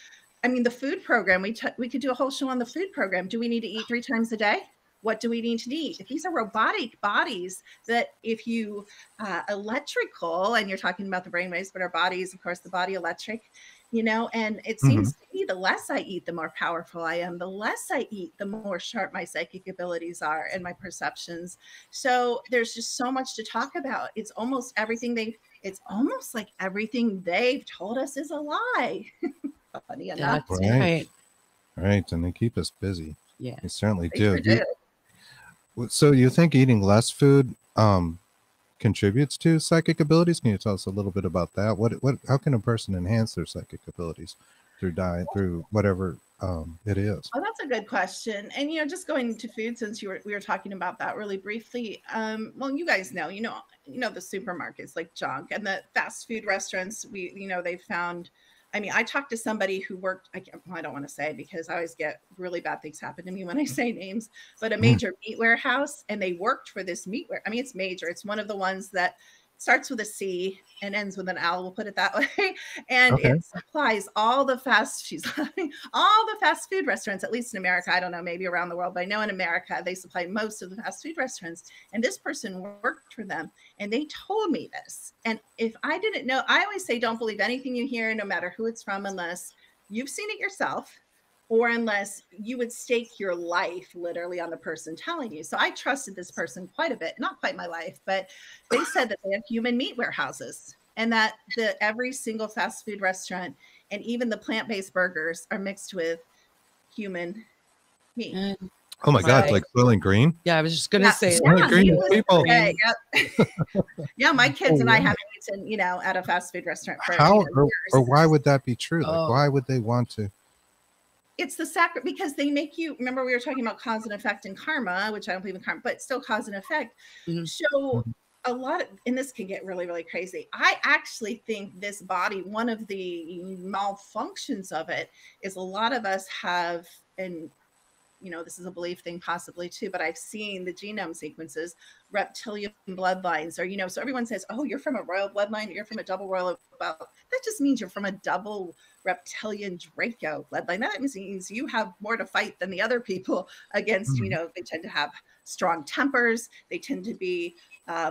I mean, the food program, we could do a whole show on the food program. Do we need to eat 3 times a day? What do we need to eat? If these are robotic bodies that if you electrical, and you're talking about the brainwaves, but our bodies, of course, the body electric, you know, and it seems to me the less I eat, the more powerful I am. The less I eat, the more sharp my psychic abilities are and my perceptions. So there's just so much to talk about. It's almost everything it's almost like everything they've told us is a lie. Funny enough. Right. And they keep us busy. Yeah. They certainly do. So you think eating less food contributes to psychic abilities? Can you tell us a little bit about that? How can a person enhance their psychic abilities through diet, through whatever it is? Oh, that's a good question. And you know, just going to food, since we were talking about that really briefly. Well, you guys know, you know the supermarkets like junk and the fast food restaurants. They found. I mean, I talked to somebody who worked, I don't want to say because I always get really bad things happen to me when I say names, but a major meat warehouse, and they worked for this meat warehouse. I mean, it's major. It's one of the ones that starts with a C and ends with an L. We'll put it that way. And it supplies all the fast food restaurants, at least in America. I don't know, maybe around the world, but I know in America, they supply most of the fast food restaurants. And this person worked for them, and they told me this. And if I didn't know, I always say, don't believe anything you hear, no matter who it's from, unless you've seen it yourself, or unless you would stake your life literally on the person telling you. So I trusted this person quite a bit, not quite my life, but they said that they have human meat warehouses, and that every single fast food restaurant and even the plant-based burgers are mixed with human meat. Oh my God, like Soylent Green? Yeah, I was just going to say Soylent Green people. Okay, yeah, my kids and I haven't eaten, at a fast food restaurant for years. Or why would that be true? Oh. Like, why would they want to? It's the because they make you, remember we were talking about cause and effect and karma, which I don't believe in karma, but still cause and effect. So a lot of, and this can get really, really crazy. I actually think this body, one of the malfunctions of it is a lot of us have, and this is a belief thing possibly too, but I've seen the genome sequences, reptilian bloodlines, or, so everyone says, oh, you're from a royal bloodline, you're from a double royal, that just means you're from a double reptilian Draco bloodline. That means you have more to fight than the other people against, they tend to have strong tempers. They tend to be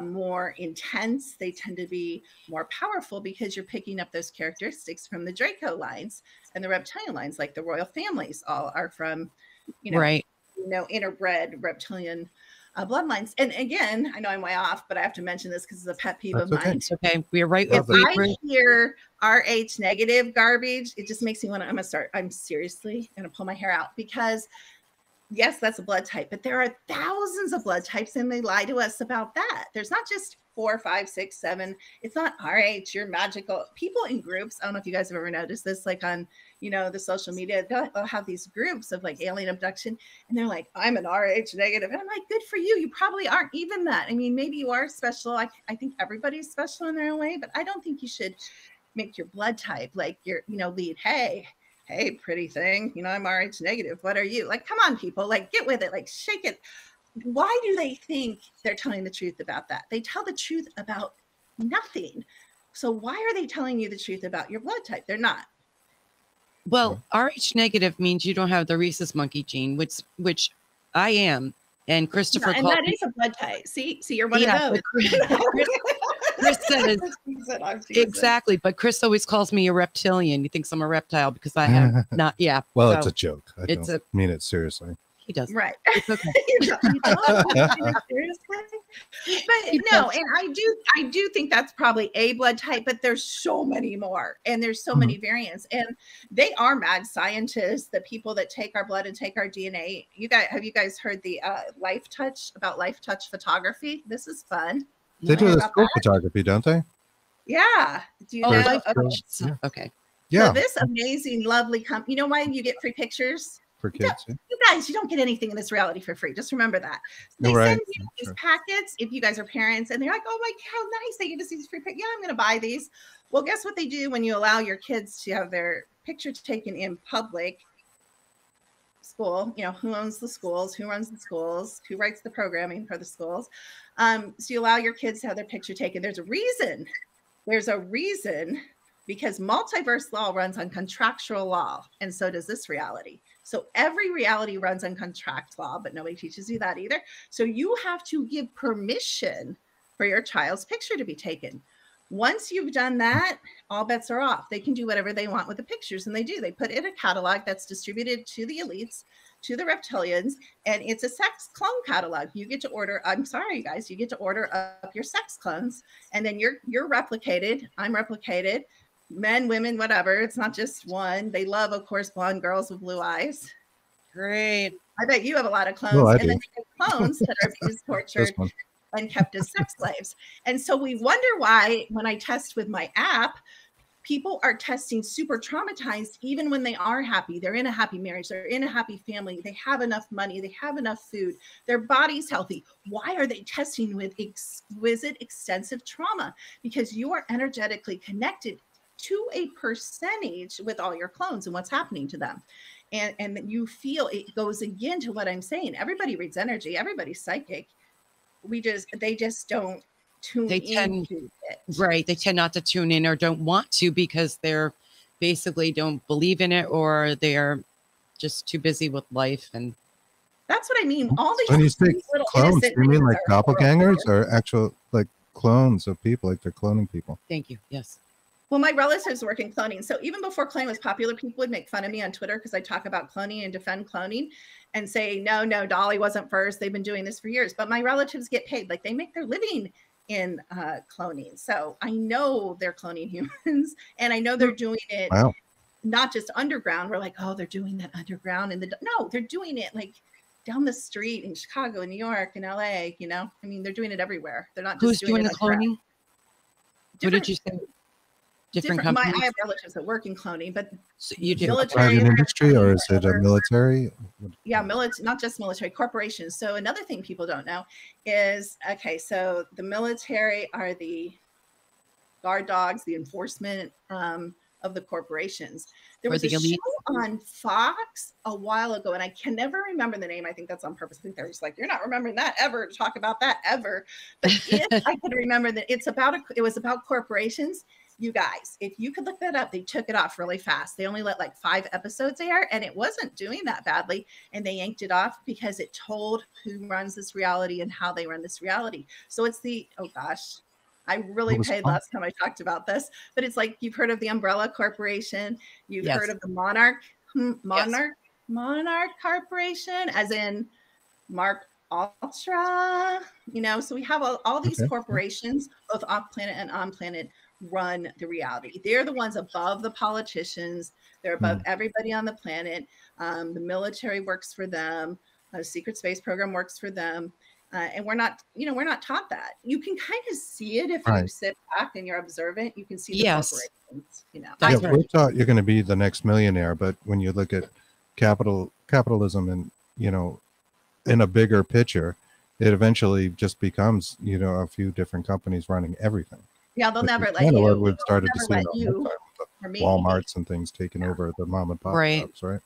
more intense. They tend to be more powerful because you're picking up those characteristics from the Draco lines and the reptilian lines, like the royal families all are from, right. Interbred reptilian bloodlines. And again, I know I'm way off, but I have to mention this because it's a pet peeve of mine. It's okay. We're right. If I hear RH negative garbage, it just makes me want to, I'm seriously going to pull my hair out, because yes, that's a blood type, but there are thousands of blood types, and they lie to us about that. There's not just 4, 5, 6, 7. It's not RH, you're magical. People in groups, I don't know if you guys have ever noticed this, like on, the social media, they'll have these groups of like alien abduction, and they're like, I'm an RH negative. And I'm like, good for you. You probably aren't even that. I mean, maybe you are special. I think everybody's special in their own way, but I don't think you should make your blood type like your, lead. Hey, pretty thing. I'm RH negative. What are you? Like, come on, people, like, get with it. Like, shake it. Why do they think they're telling the truth about that? They tell the truth about nothing. So why are they telling you the truth about your blood type? They're not. Well, RH negative means you don't have the rhesus monkey gene, which I am. And Christopher and that is a blood type. See, you're one of those. Chris says exactly, but Chris always calls me a reptilian. He thinks I'm a reptile because I have not. Yeah. Well, so it's a joke. I don't mean it seriously. He does. Right. It's okay. You don't? Seriously? But no, and I do think that's probably a blood type, but there's so many more, and there's so many variants, and they are mad scientists, the people that take our blood and take our DNA. Have you guys heard the Life Touch photography? This is fun. They do the school photography, don't they? Yeah. Do you know? Life Okay. Touch. Okay. Yeah. So this amazing, lovely you know why you get free pictures? For kids. You guys, you don't get anything in this reality for free. Just remember that. They send you these packets if you guys are parents, and they're like, oh my, how nice. They give us these free pictures. Yeah, I'm going to buy these. Well, guess what they do when you allow your kids to have their picture taken in public school? You know, who owns the schools, who runs the schools, who writes the programming for the schools. So you allow your kids to have their picture taken. There's a reason. Because multiverse law runs on contractual law, and so does this reality. So every reality runs on contract law, but nobody teaches you that either. So you have to give permission for your child's picture to be taken. Once you've done that, all bets are off. They can do whatever they want with the pictures, and they do. They put in a catalog that's distributed to the elites, to the reptilians, and it's a sex clone catalog. You get to order, I'm sorry, guys, you get to order up your sex clones, and then you're replicated. I'm replicated. Men, women, whatever. It's not just one. They love, of course, blonde girls with blue eyes. Great. I bet you have a lot of clones. Oh, I and do. then you have clones that are abused, tortured, and kept as sex slaves. And so we wonder why, when I test with my app, people are testing super traumatized even when they are happy. They're in a happy marriage. They're in a happy family. They have enough money. They have enough food. Their body's healthy. Why are they testing with exquisite, extensive trauma? Because you are energetically connected to a percentage with all your clones and what's happening to them. And you feel it goes again to what I'm saying. Everybody reads energy. Everybody's psychic. They just don't tune into it. Right. They tend not to tune in or don't want to because they're basically don't believe in it, or they're just too busy with life. And that's what I mean. All these when you say little clones, do you mean like doppelgangers horrible. or actual like clones of people, like they're cloning people? Thank you. Yes. Well, my relatives work in cloning. So even before cloning was popular, people would make fun of me on Twitter because I talk about cloning and defend cloning and say, no, Dolly wasn't first. They've been doing this for years. But my relatives get paid. Like, they make their living in cloning. So I know they're cloning humans, and I know they're doing it not just underground. We're like, oh, they're doing that underground. No, they're doing it like down the street in Chicago, in New York, in LA, you know? I mean, they're doing it everywhere. They're not just doing the cloning? What did you say? Different companies? I have relatives that work in cloning, but so you do military private industry, or is it a military? Yeah, not just military, corporations. So another thing people don't know is, okay, so the military are the guard dogs, the enforcement of the corporations. There was a show on Fox a while ago, and I can never remember the name. I think that's on purpose. I think they're just like, you're not remembering that ever, to talk about that ever. But if I could remember that it was about corporations. You guys, if you could look that up, they took it off really fast. They only let like 5 episodes air, and it wasn't doing that badly. And they yanked it off because it told who runs this reality and how they run this reality. So it's oh gosh, I really paid last time I talked about this, but it's like, you've heard of the Umbrella Corporation. You've heard of the Monarch Corporation, as in Mark Ultra, you know. So we have all these corporations, both off planet and on planet, run the reality. They're the ones above the politicians. They're above everybody on the planet. The military works for them. The secret space program works for them. And we're not taught that. You can kind of see it if you sit back and you're observant. You can see the corporations, you know. We're taught you're going to be the next millionaire, but when you look at capitalism and, you know, in a bigger picture, it eventually just becomes, you know, a few different companies running everything. Yeah, they'll never let you. We've started to see Walmarts and things taking over the mom and pop shops, right?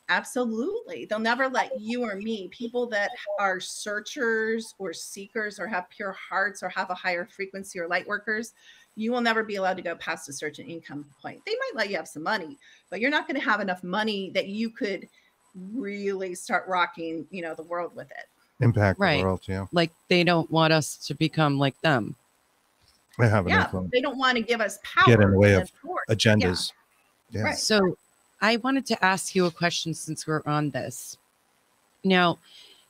Absolutely. They'll never let you or me, people that are searchers or seekers or have pure hearts or have a higher frequency or light workers, you will never be allowed to go past a certain income point. They might let you have some money, but you're not going to have enough money that you could really start rocking, you know, the world with it. Impact the world, Like, they don't want us to become like them. They have they don't want to give us power. Get in the way of agendas. Yeah. Right. So I wanted to ask you a question since we're on this. Now,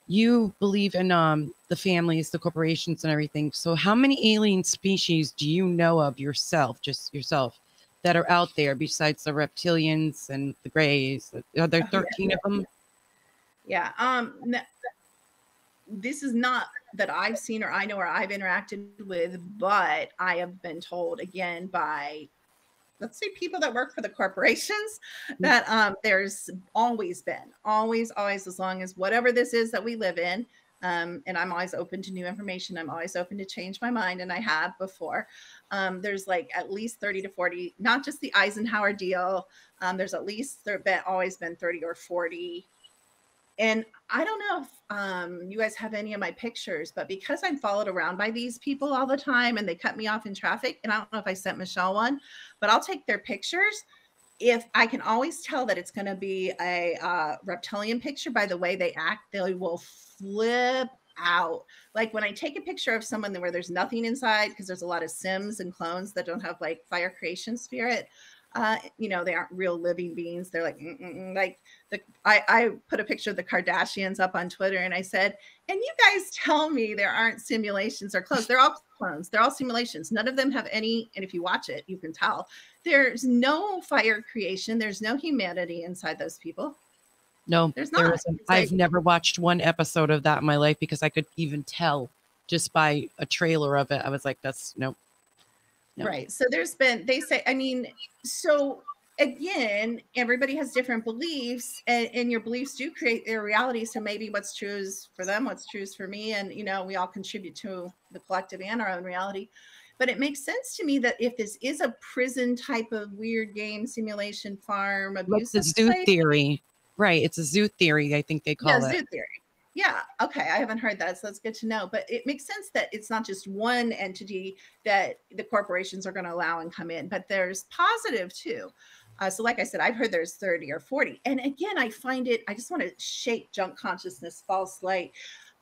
you believe in the families, the corporations, and everything. So, how many alien species do you know of yourself, just yourself, that are out there besides the reptilians and the greys? Are there 13 of them? Yeah. This is not that I've seen or I know or I've interacted with, but I have been told again by, let's say, people that work for the corporations, that there's always, as long as whatever this is that we live in, and I'm always open to new information. I'm always open to change my mind, and I have before. There's like at least 30 to 40, not just the Eisenhower deal. There's at least always been 30 or 40. And I don't know if you guys have any of my pictures, but because I'm followed around by these people all the time and they cut me off in traffic, and I don't know if I sent Michelle one, but I'll take their pictures. If I can always tell that it's going to be a reptilian picture by the way they act, they will flip out. Like when I take a picture of someone where there's nothing inside, because there's a lot of Sims and clones that don't have like fire creation spirit. You know, they aren't real living beings. They're like, like I put a picture of the Kardashians up on Twitter and I said, and you guys tell me there aren't simulations or clones. They're all clones. They're all simulations. None of them have any. And if you watch it, you can tell there's no fire creation. There's no humanity inside those people. No, there's not. I've never watched one episode of that in my life because I could even tell just by a trailer of it. I was like, that's nope. No. Right. So there's been, they say, I mean, so again, everybody has different beliefs and your beliefs do create their reality. So maybe what's true is for them, what's true is for me. And, you know, we all contribute to the collective and our own reality. But it makes sense to me that if this is a prison type of weird game simulation farm, abusive it's a zoo theory. Right. It's a zoo theory. I think they call it. Zoo theory. Yeah. Okay. I haven't heard that. So that's good to know. But it makes sense that it's not just one entity that the corporations are going to allow and come in, but there's positive too. So like I said, I've heard there's 30 or 40. And again, I find it, I just want to shake junk consciousness, false light,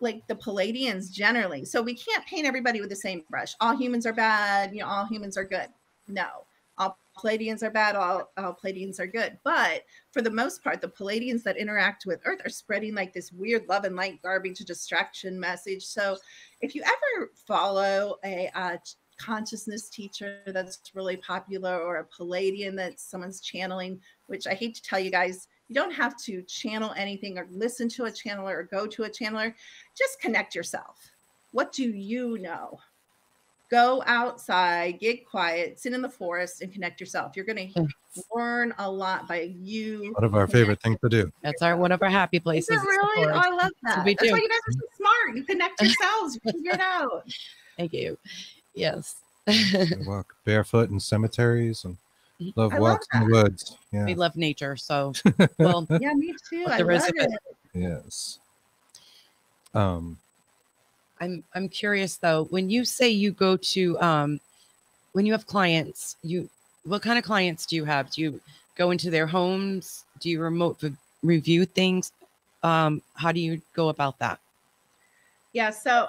like the Palladians generally. So we can't paint everybody with the same brush. All humans are bad. You know, all humans are good. No. All Palladians are bad, all Palladians are good. But for the most part, the Palladians that interact with Earth are spreading like this weird love and light garbage distraction message. So if you ever follow a consciousness teacher that's really popular or a Palladian that someone's channeling, which I hate to tell you guys, you don't have to channel anything or listen to a channeler or go to a channeler. Just connect yourself. What do you know? Go outside, get quiet, sit in the forest, and connect yourself. You're going to learn a lot by you. One of our favorite things to do. That's one of our happy places. Is it really? Oh, I love that. That's why you guys are so smart. You connect yourselves. You figure it out. Thank you. Yes. We walk barefoot in cemeteries and love walks in the woods. Yeah. We love nature. So, well, yeah, me too. I love it. Yes. I'm curious though, when you say you go to when you have clients, what kind of clients do you have? Do you go into their homes? Do you remote review things? How do you go about that? Yeah, so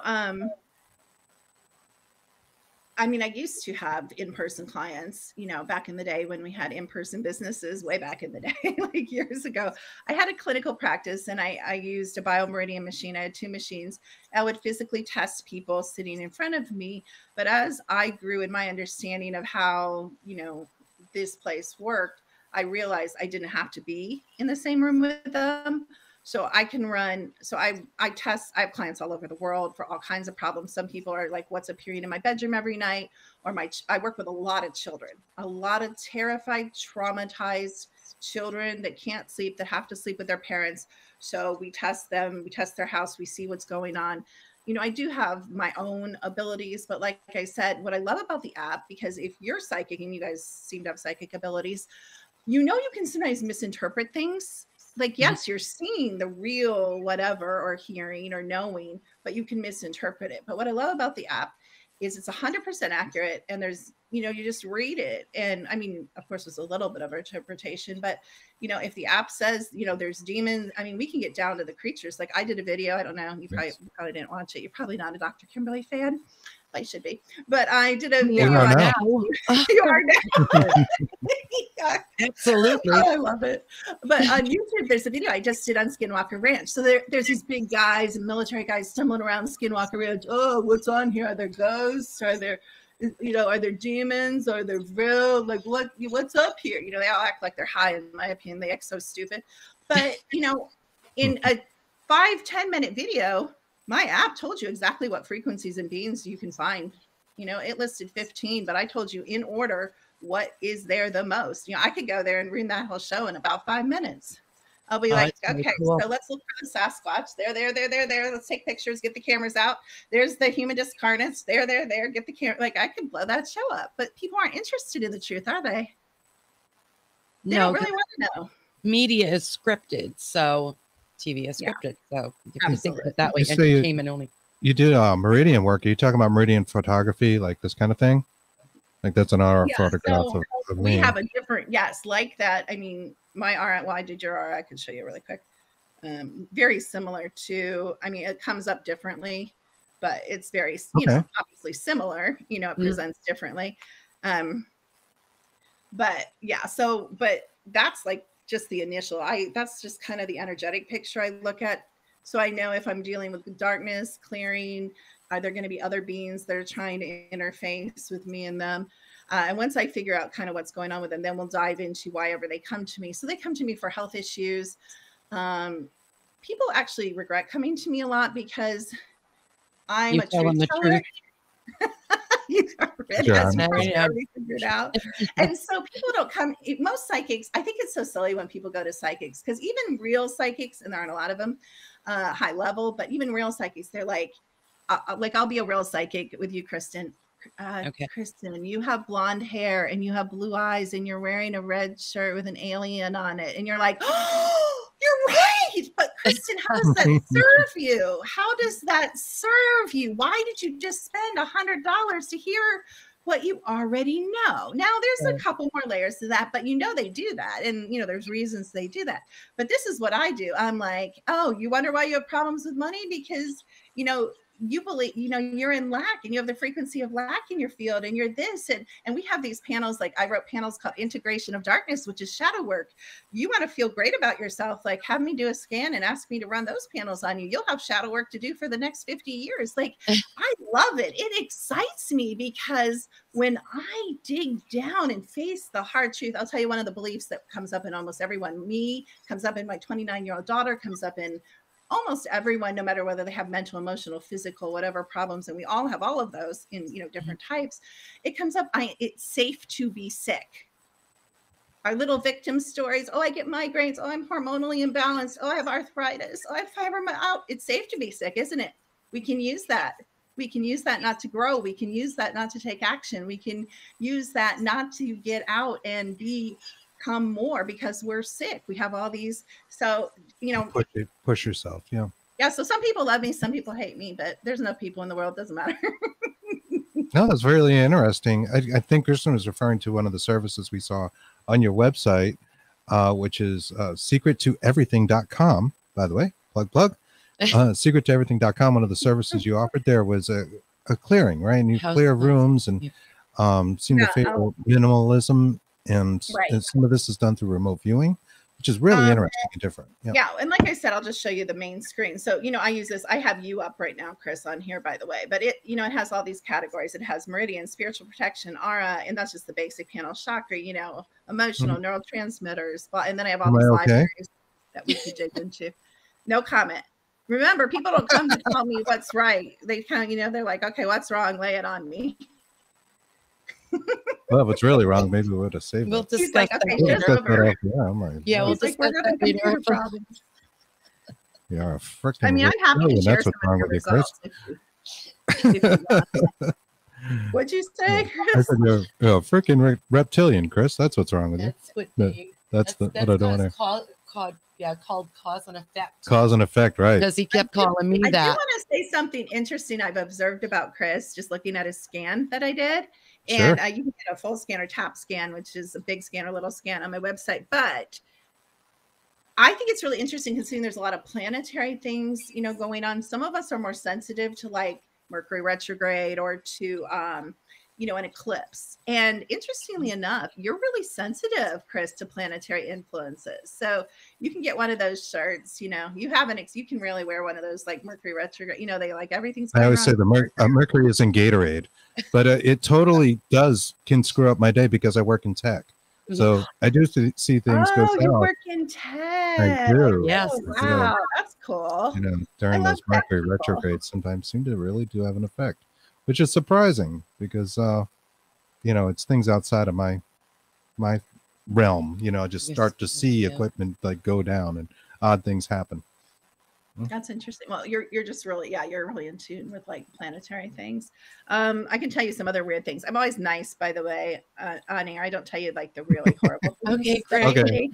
I mean, I used to have in-person clients, you know, back in the day when we had in-person businesses, way back in the day, like years ago. I had a clinical practice and I used a biomeridian machine. I had 2 machines. I would physically test people sitting in front of me. But as I grew in my understanding of how, you know, this place worked, I realized I didn't have to be in the same room with them. So I can run. So I test. I have clients all over the world for all kinds of problems. Some people are like, what's appearing in my bedroom every night? Or I work with a lot of children, a lot of terrified, traumatized children that can't sleep, that have to sleep with their parents. So we test them. We test their house. We see what's going on. You know, I do have my own abilities, but like I said, what I love about the app, because if you're psychic and you guys seem to have psychic abilities, you know, you can sometimes misinterpret things. Like, yes, you're seeing the real whatever or hearing or knowing, but you can misinterpret it. But what I love about the app is it's 100% accurate. And there's, you know, you just read it. And I mean, of course, there's a little bit of interpretation, but, you know, if the app says, you know, there's demons, I mean, we can get down to the creatures. Like I did a video. I don't know. You probably didn't watch it. You're probably not a Dr. Kimberly fan. I should be, but I did a You video are on now. You are now. Yeah. Absolutely. Oh, I love it. But on YouTube, there's a video I just did on Skinwalker Ranch. So there's these big guys and military guys stumbling around Skinwalker Ranch. Oh, what's on here? Are there ghosts? Are there, are there demons? Are there real? Like, what's up here? They all act like they're high, in my opinion. They act so stupid. But, in a 5-10 minute video, my app told you exactly what frequencies and beings you can find. It listed 15, but I told you in order what is there the most. I could go there and read that whole show in about 5 minutes. I'll be like, okay, cool. So let's look for the Sasquatch. There. Let's take pictures, get the cameras out. There's the human discarnates. There. Get the camera. Like, I could blow that show up, but people aren't interested in the truth, are they? They don't really want to know. Media is scripted, so TV is scripted. So you can think of it that way. You say entertainment only. You did meridian work. Are you talking about meridian photography, like this kind of thing? Like that's an RF photograph of we me. have a different, like that. I mean, my RF, well, I did your RF. I can show you really quick. Very similar to, it comes up differently, but it's very, obviously similar, it presents differently. But yeah, but that's like just the initial, that's just kind of the energetic picture I look at. So I know if I'm dealing with darkness, clearing, are there going to be other beings that are trying to interface with me and them? And once I figure out kind of what's going on with them, then we'll dive into why ever they come to me. So they come to me for health issues. People actually regret coming to me a lot because I'm a truth teller. You already figured out. And so people don't come. Most psychics, I think it's so silly when people go to psychics, because even real psychics, and there aren't a lot of them, high level, but even real psychics, they're like I'll be a real psychic with you, Kristen. Kristen, you have blonde hair and you have blue eyes and you're wearing a red shirt with an alien on it, and you're like, oh, you're right. But Kristen, how does that serve you? How does that serve you? Why did you just spend $100 to hear what you already know? Now there's a couple more layers to that, but they do that, and there's reasons they do that. But this is what I do. I'm like, oh, you wonder why you have problems with money? Because you believe, you're in lack and you have the frequency of lack in your field, and you're this. And we have these panels, like I wrote panels called Integration of Darkness, which is shadow work. You want to feel great about yourself, like have me do a scan and ask me to run those panels on you. You'll have shadow work to do for the next 50 years. Like, I love it. It excites me because when I dig down and face the hard truth, I'll tell you one of the beliefs that comes up in almost everyone, comes up in my 29-year-old daughter, comes up in almost everyone, no matter whether they have mental, emotional, physical, whatever problems, and we all have all of those in different types. It comes up, it's safe to be sick. Our little victim stories. Oh, I get migraines. Oh, I'm hormonally imbalanced. Oh, I have arthritis. Oh, I have fibromyalgia. It's safe to be sick, isn't it? We can use that. We can use that not to grow. We can use that not to take action. We can use that not to get out and become more because we're sick. We have all these. So, push yourself. Yeah. Yeah. So some people love me, some people hate me, but there's enough people in the world. Doesn't matter. No, that's really interesting. I think Kristen was referring to one of the services we saw on your website, which is secrettoeverything.com, by the way, plug. Secrettoeverything.com. One of the services you offered there was a clearing, right? And you clear rooms and seem to favor minimalism. And some of this is done through remote viewing, which is really interesting and different. Yeah. And like I said, I'll just show you the main screen. So, I use this. I have you up right now, Chris, on here, by the way. But it has all these categories. It has meridian, spiritual protection, aura, and that's just the basic panel, chakra, emotional, neurotransmitters. And then I have all these libraries that we could dig into. No comment. Remember, people don't come to tell me what's right. They kind of, they're like, okay, what's wrong? Lay it on me. Well, if it's really wrong, maybe we would have saved we'll it. Discuss that. Okay, we'll discuss we're having computer problems. Yeah, freaking. I'm happy to share some of the results. What'd you say, Chris? I said you're a freaking reptilian, Chris. That's what's wrong with you. That's what I don't want to. Called cause and effect. Cause and effect, right? Because he kept calling me that. I do want to say something interesting I've observed about Chris, just looking at his scan that I did. And you can get a full scan or tap scan, which is a big scan or little scan on my website. But I think it's really interesting considering there's a lot of planetary things, going on. Some of us are more sensitive to like Mercury retrograde or to, you know, an eclipse. And interestingly enough, you're really sensitive, Chris, to planetary influences. So you can get one of those shirts, you know, you have you can really wear one of those like Mercury retrograde, you know, they like everything's I always say the Mercury is in Gatorade, but it totally can screw up my day because I work in tech. So I do see things go south. You work in tech. I do. Yes. Oh, wow, that's cool. You know, during those Mercury retrogrades, sometimes seem to really do have an effect, which is surprising because, you know, it's things outside of my realm. You know, I just start to see equipment like go down and odd things happen. That's interesting. Well, you're just really, you're really in tune with like planetary things. I can tell you some other weird things. I'm always nice, by the way, on air. I don't tell you like the really horrible things. Okay, great. Okay.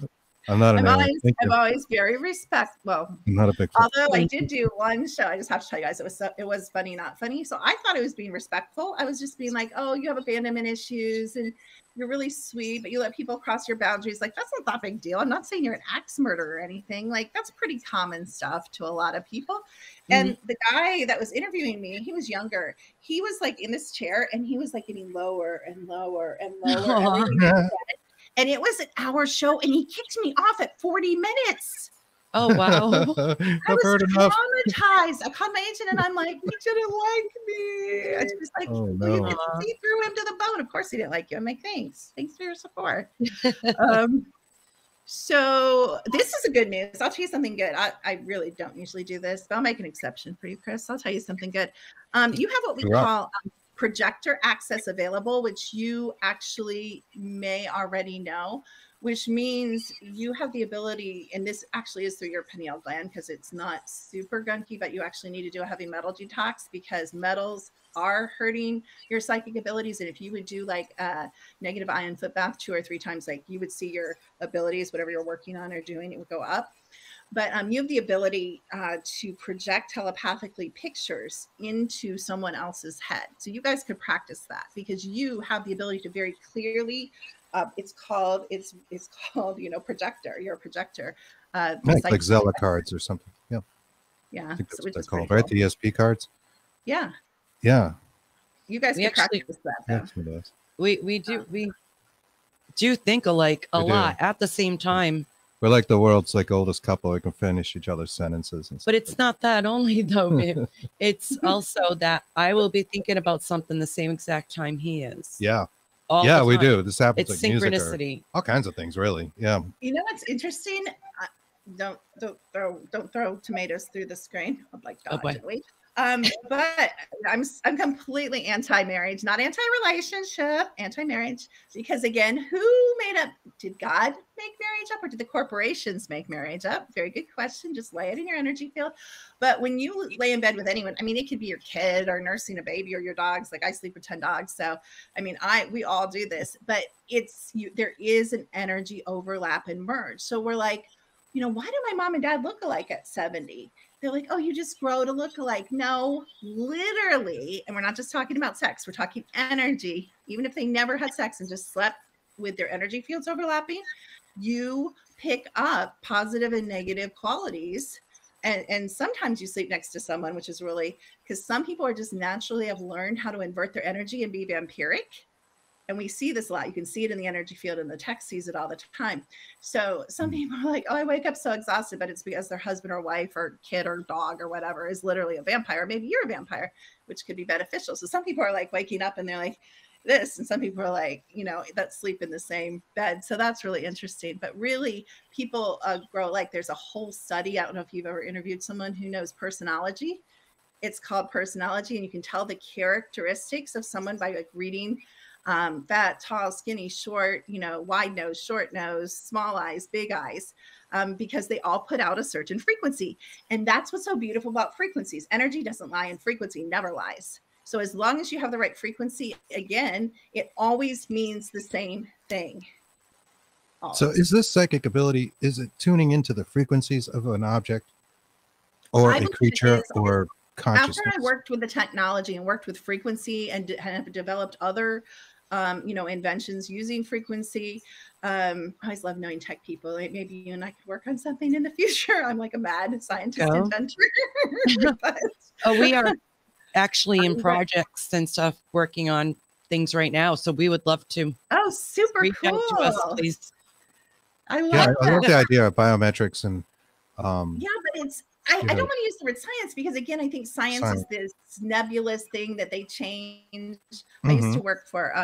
I'm always very respectful. I'm not a big fan. Although I did do one show, I just have to tell you guys, it was funny, not funny. So I thought it was being respectful. I was just being like, oh, you have abandonment issues and you're really sweet, but you let people cross your boundaries. Like, that's not that big deal. I'm not saying you're an axe murderer or anything. Like, that's pretty common stuff to a lot of people. And the guy that was interviewing me, he was younger. He was like in this chair and he was like getting lower and lower and lower. And it was an hour show and he kicked me off at 40 minutes. Oh, wow. I was traumatized. I called my agent and I'm like, you didn't like me. I was like, oh, no. You can see through him to the bone. Of course he didn't like you. I'm like, thanks for your support. So this is a good news. I'll tell you something good. I really don't usually do this, but I'll make an exception for you, Chris. I'll tell you something good. You have what we call projector access available, which you actually may already know, which means you have the ability, and this actually is through your pineal gland because it's not super gunky, but you actually need to do a heavy metal detox because metals are hurting your psychic abilities. And if you would do like a negative ion foot bath 2 or 3 times, like you would see your abilities, whatever you're working on or doing, it would go up. But you have the ability to project telepathically pictures into someone else's head. So you guys could practice that because you have the ability to very clearly, it's called, you know, projector. You're a projector. Like Zella cards or something. Yeah. Yeah. I think that's what they're called, right? The ESP cards. Yeah. Yeah. You guys can practice that. That's what it is. We do think alike a lot at the same time. We're like the world's like oldest couple. We can finish each other's sentences. And but it's not that only though, babe. It's also that I will be thinking about something the same exact time he is. Yeah. All we do. This happens it's like synchronicity. Music all kinds of things, really. Yeah. You know what's interesting? Don't throw tomatoes through the screen. I'm like, God, wait. But I'm completely anti-marriage, not anti-relationship, anti-marriage, because again, who did God make marriage up or did the corporations make marriage up? Very good question. Just lay it in your energy field. But when you lay in bed with anyone, I mean, it could be your kid or nursing a baby or your dogs. Like I sleep with 10 dogs. So, I mean, we all do this, but there is an energy overlap and merge. So we're like, you know, why do my mom and dad look alike at 70? They're like, oh, you just grow to look alike. No, literally. And we're not just talking about sex. We're talking energy. Even if they never had sex and just slept with their energy fields overlapping, you pick up positive and negative qualities. And sometimes you sleep next to someone, which is really, because some people are just naturally have learned how to invert their energy and be vampiric. And we see this a lot. You can see it in the energy field and the tech sees it all the time. So some people are like, oh, I wake up so exhausted, but it's because their husband or wife or kid or dog or whatever is literally a vampire. Maybe you're a vampire, which could be beneficial. So some people are like waking up and they're like this. And some people are like, you know, that sleep in the same bed. So that's really interesting. But really people grow like there's a whole study. I don't know if you've ever interviewed someone who knows personology. It's called personology. And you can tell the characteristics of someone by like reading fat, tall, skinny, short, you know, wide nose, short nose, small eyes, big eyes, because they all put out a certain frequency. And that's what's so beautiful about frequencies. Energy doesn't lie and frequency never lies. So as long as you have the right frequency, again, it always means the same thing. Always. So is this psychic ability, is it tuning into the frequencies of an object or a creature or consciousness? After I worked with the technology and worked with frequency and have developed other you know, inventions using frequency. I always love knowing tech people. Like maybe you and I could work on something in the future. I'm like a mad scientist inventor. But, we are. actually in projects and stuff, working on things right now. So we would love to. Oh, super reach cool. out to us, please. I love that. I love the idea of biometrics and yeah, but it's I don't want to use the word science because again, I think science is this nebulous thing that they change. I used to work for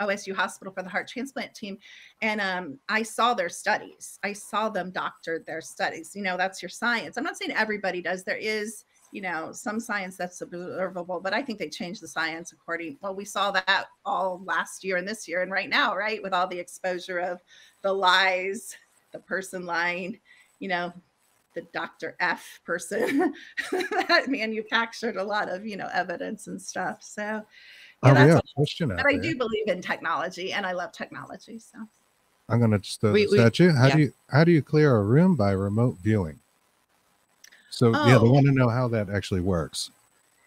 OSU Hospital for the heart transplant team, and I saw their studies. I saw them doctor their studies. You know, that's your science. I'm not saying everybody does. There is, you know, some science that's observable, but I think they changed the science according. Well, we saw that all last year and this year, and right now, right, with all the exposure of the lies, the person lying, you know, the Dr. F person that manufactured a lot of, you know, evidence and stuff. So yeah, that's a question. But I do believe in technology and I love technology. So I'm gonna just throw this at you. How do you clear a room by remote viewing? So yeah, they want to know how that actually works.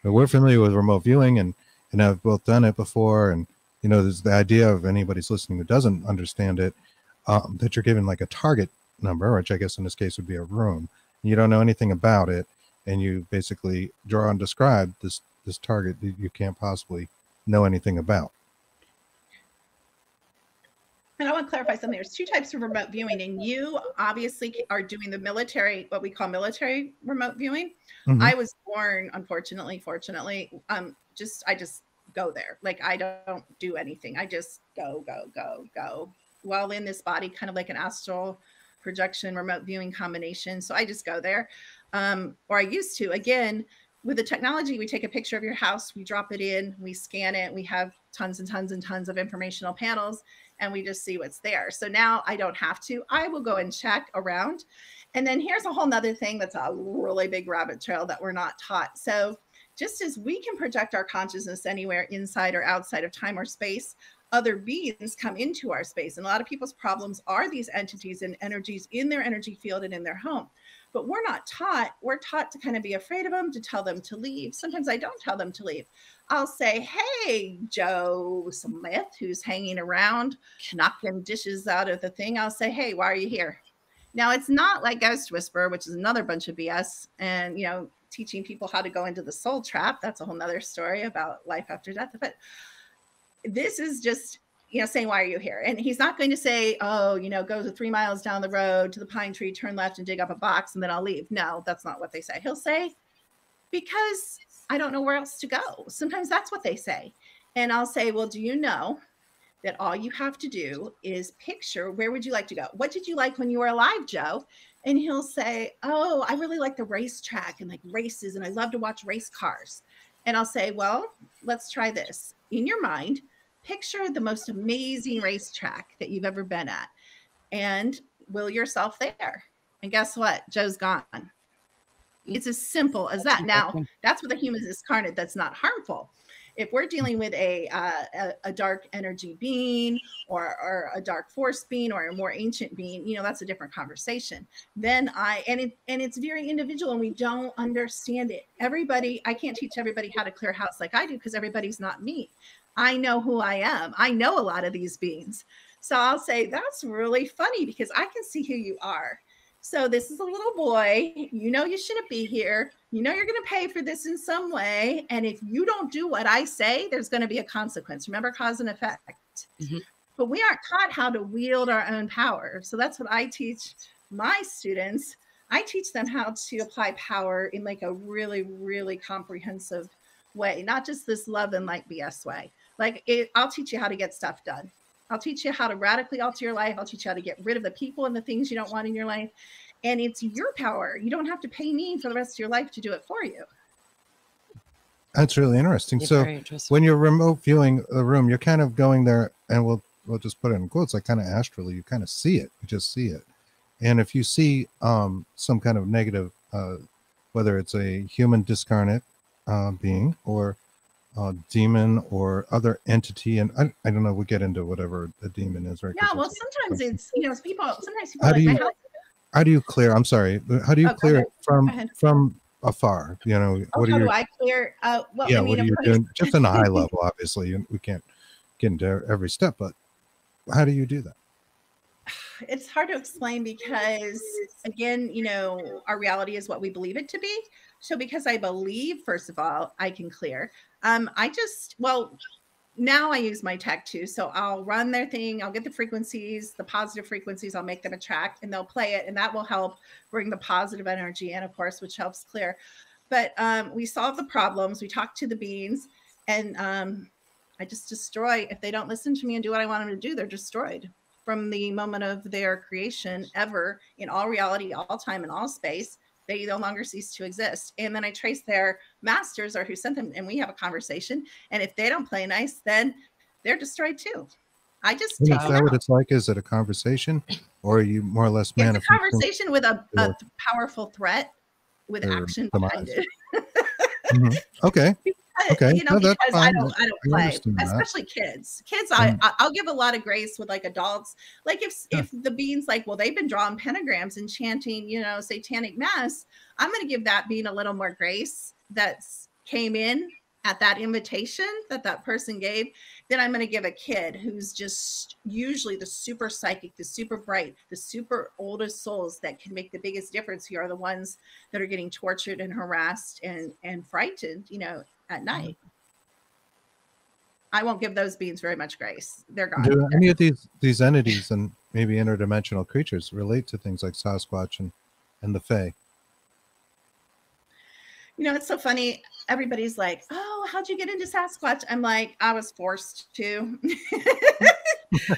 But we're familiar with remote viewing and I've both done it before, and you know, there's the idea of anybody's listening who doesn't understand it, that you're given like a target number, which I guess in this case would be a room. You don't know anything about it, and you basically draw and describe this target that you can't possibly know anything about. And I want to clarify something. There's two types of remote viewing, and you obviously are doing the military, what we call military remote viewing. I was born, unfortunately, fortunately, I just go there. Like I don't do anything. I just go while in this body, kind of like an astral projection remote viewing combination. So I just go there, or I used to. Again, with the technology, we take a picture of your house, we drop it in, we scan it, we have tons and tons and tons of informational panels, and we just see what's there. So now I don't have to. I will go and check around. And then here's a whole nother thing that's a really big rabbit trail that we're not taught. So just as we can project our consciousness anywhere inside or outside of time or space, other beings come into our space. And a lot of people's problems are these entities and energies in their energy field and in their home. But we're not taught. We're taught to kind of be afraid of them, to tell them to leave. Sometimes I don't tell them to leave. I'll say, hey, Joe Smith, who's hanging around, knocking dishes out of the thing. I'll say, hey, why are you here? Now, it's not like Ghost Whisperer, which is another bunch of BS. And, you know, teaching people how to go into the soul trap. That's a whole nother story about life after death. But this is just, you know, saying, why are you here? And he's not going to say, oh, you know, go 3 miles down the road to the pine tree, turn left and dig up a box and then I'll leave. No, that's not what they say. He'll say, because I don't know where else to go. Sometimes that's what they say. And I'll say, well, do you know that all you have to do is picture, where would you like to go? What did you like when you were alive, Joe? And he'll say, oh, I really like the racetrack and like races, and I love to watch race cars. And I'll say, well, let's try this. In your mind, picture the most amazing racetrack that you've ever been at and will yourself there. And guess what? Joe's gone. It's as simple as that. Now, that's with a human incarnate that's not harmful. If we're dealing with a dark energy being or a dark force being or a more ancient being, you know, that's a different conversation. Then it's very individual and we don't understand it. I can't teach everybody how to clear house like I do because everybody's not me. I know who I am. I know a lot of these beings. So I'll say, that's really funny because I can see who you are. So this is a little boy, you know, you shouldn't be here. You know, you're going to pay for this in some way. And if you don't do what I say, there's going to be a consequence. Remember, cause and effect. But we aren't taught how to wield our own power. So that's what I teach my students. I teach them how to apply power in like a really, really comprehensive way, not just this love and light BS way. Like I'll teach you how to get stuff done. I'll teach you how to radically alter your life. I'll teach you how to get rid of the people and the things you don't want in your life. And it's your power. You don't have to pay me for the rest of your life to do it for you. That's really interesting. So when you're remote viewing a room, you're kind of going there, and we'll just put it in quotes, like kind of astrally, you kind of see it. You just see it. And if you see some kind of negative, whether it's a human discarnate being or demon or other entity, and I don't know, we'll get into whatever a demon is, right? Yeah, well, sometimes it's, you know, sometimes people like, how do you clear, I'm sorry, how do you clear it from afar? You know, what do I clear? Well, yeah, I mean, what are you doing? Just on a high level, obviously, and we can't get into every step, but how do you do that? It's hard to explain because, again, you know, our reality is what we believe it to be. So because I believe, first of all, I can clear. Now I use my tech too. So I'll run their thing. I'll get the frequencies, the positive frequencies. I'll make them a track and they'll play it. And that will help bring the positive energy in, of course, which helps clear. But we solve the problems. We talk to the beings and I just destroy. If they don't listen to me and do what I want them to do, they're destroyed from the moment of their creation ever in all reality, all time and all space. They no longer cease to exist. And then I trace their masters or who sent them and we have a conversation. And if they don't play nice, then they're destroyed too. I just take Is that what it's like? Is it a conversation or are you more or less It's a conversation with a powerful threat with action behind it. Mm-hmm. Okay. Okay. You know, because I don't play, especially kids. Kids, I'll give a lot of grace with like adults. Like if the being's like, well, they've been drawing pentagrams and chanting, you know, satanic mass, I'm going to give that being a little more grace that's came in at that invitation that person gave. Then I'm going to give a kid who's just usually the super psychic, the super bright, the super oldest souls that can make the biggest difference here are the ones that are getting tortured and harassed and frightened, you know, at night. I won't give those beings very much grace. They're gone. Do any of these entities and maybe interdimensional creatures relate to things like Sasquatch and the Fae? You know, it's so funny. Everybody's like, oh, how'd you get into Sasquatch? I'm like, I was forced to.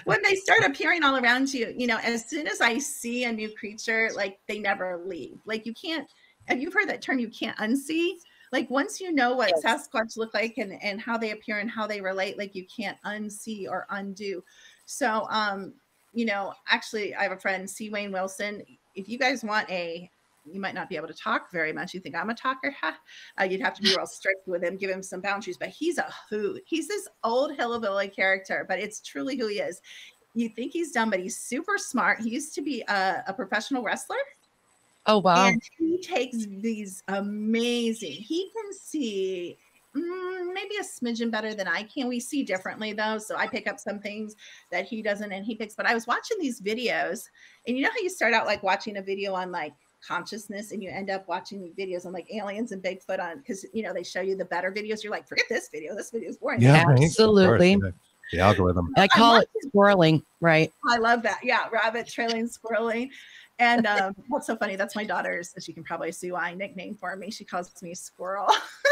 When they start appearing all around you, you know, as soon as I see a new creature, like they never leave. Like you can't, have you heard that term? You can't unsee. Like once you know what Sasquatch look like and how they appear and how they relate, like you can't unsee or undo. So, you know, actually I have a friend, C. Wayne Wilson. If you guys want you might not be able to talk very much. You think I'm a talker? You'd have to be real strict with him, give him some boundaries, but he's a hoot. He's this old hillbilly character, but it's truly who he is. You think he's dumb, but he's super smart. He used to be a professional wrestler. Oh, wow. And he takes these amazing, he can see maybe a smidgen better than I can. We see differently though. So I pick up some things that he doesn't and he picks, but I was watching these videos and you know how you start out like watching a video on like consciousness and you end up watching videos on like aliens and Bigfoot on, because you know, they show you the better videos. You're like, forget this video is boring. Yeah, absolutely. Right. The algorithm. I call it squirreling, right? I love that. Yeah, rabbit trailing, squirreling. And what's so funny, that's my daughter's, as you can probably see why, nickname for me. She calls me Squirrel.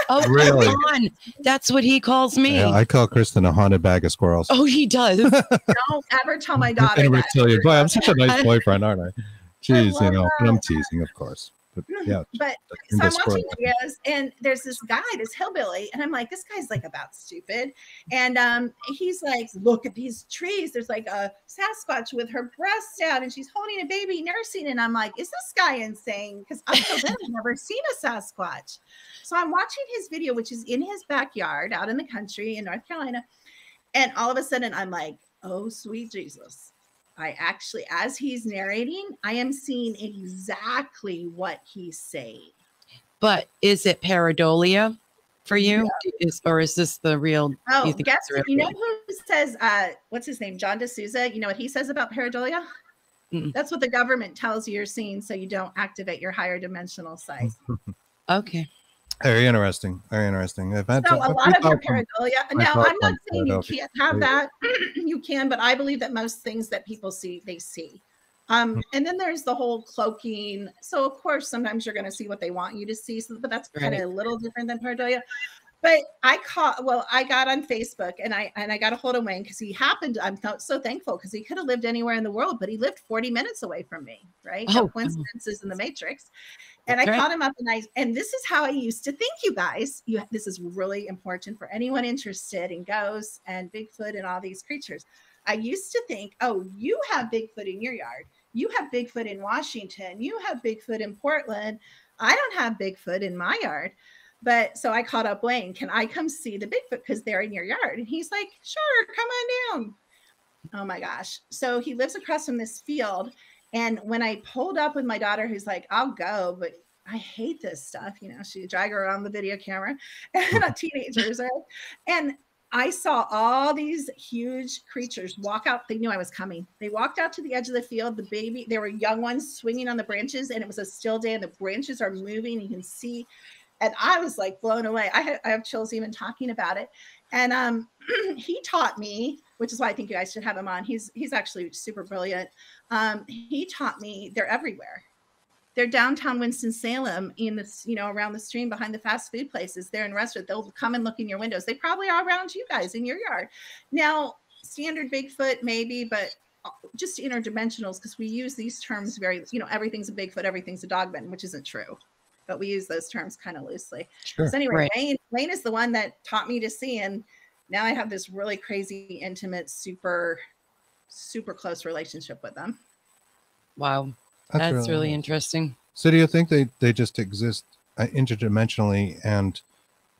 Oh, really? That's what he calls me. Yeah, I call Kristen a haunted bag of squirrels. Oh, he does. Don't ever tell my daughter that. Boy, I'm such a nice boyfriend, aren't I? Jeez, you know, but I'm teasing, of course. But yeah. But so I'm watching videos and there's this guy, this hillbilly, and I'm like, this guy's like about stupid. And he's like, look at these trees. There's like a Sasquatch with her breasts out and she's holding a baby nursing. And I'm like, is this guy insane? Because until then I've never seen a Sasquatch. So I'm watching his video, which is in his backyard out in the country in North Carolina. And all of a sudden I'm like, oh, sweet Jesus. I actually, as he's narrating, I am seeing exactly what he's saying. But is it pareidolia for you? Yeah. Or is this the real? Oh, you know who says, what's his name? John D'Souza. You know what he says about pareidolia? That's what the government tells you you're seeing so you don't activate your higher dimensional sight. Okay. Very interesting. Very interesting. So a lot of your pareidolia. Now, I'm not saying you can't have that. You can, but I believe that most things that people see, they see. And then there's the whole cloaking. So of course, sometimes you're going to see what they want you to see. So, but that's kind of a little different than pareidolia. But I got on Facebook and I got a hold of Wayne because he happened. I'm so thankful because he could have lived anywhere in the world, but he lived 40 minutes away from me. Right? No coincidences in the Matrix. And I caught him up and this is how I used to think, you guys. This is really important for anyone interested in ghosts and Bigfoot and all these creatures. I used to think, oh, you have Bigfoot in your yard. You have Bigfoot in Washington. You have Bigfoot in Portland. I don't have Bigfoot in my yard. But so I called up Wayne. Can I come see the Bigfoot because they're in your yard? And he's like, sure, come on down. Oh my gosh. So he lives across from this field. And when I pulled up with my daughter, who's like, I'll go, but I hate this stuff. You know, she drag her around the video camera and teenagers, right? And I saw all these huge creatures walk out. They knew I was coming. They walked out to the edge of the field. The baby, there were young ones swinging on the branches and it was a still day and the branches are moving. You can see And I was like blown away. I have chills even talking about it. And he taught me, which is why I think you guys should have him on. He's actually super brilliant. He taught me they're everywhere. They're downtown Winston-Salem in this, around the stream behind the fast food places. They're in restaurants. They'll come and look in your windows. They probably are around you guys in your yard. Now, standard Bigfoot, maybe, but just interdimensionals, because we use these terms very, everything's a Bigfoot, everything's a dogman, which isn't true. But we use those terms kind of loosely. Sure. So anyway, Right. Wayne is the one that taught me to see. And now I have this really crazy, intimate, super, super close relationship with them. Wow. That's really nice. Interesting. So do you think they just exist interdimensionally and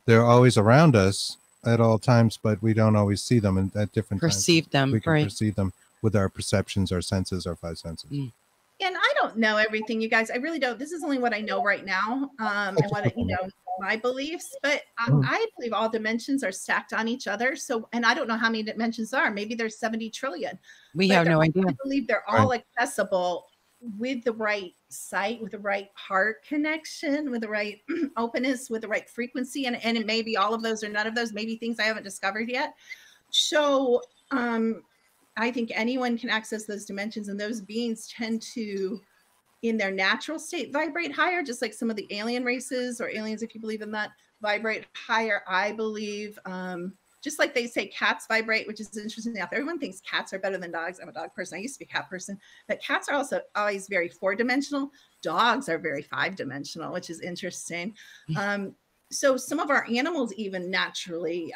they're always around us at all times, but we don't always see them and at different Perceive times? them. We can Right. perceive them with our perceptions, our senses, our five senses. Mm. And I don't know everything, you guys. I really don't. This is only what I know right now, and what my beliefs. But I believe all dimensions are stacked on each other. So, and I don't know how many dimensions there are. Maybe there's 70 trillion. We have no idea. I believe they're all accessible with the right sight, with the right heart connection, with the right openness, with the right frequency, and it may be all of those or none of those. Maybe things I haven't discovered yet. So, I think anyone can access those dimensions, and those beings tend to, in their natural state, vibrate higher, just like some of the alien races or aliens, if you believe in that, vibrate higher. I believe, just like they say cats vibrate, which is interesting enough. Everyone thinks cats are better than dogs. I'm a dog person. I used to be a cat person, but cats are also always very 4-dimensional. Dogs are very 5-dimensional, which is interesting. So some of our animals even naturally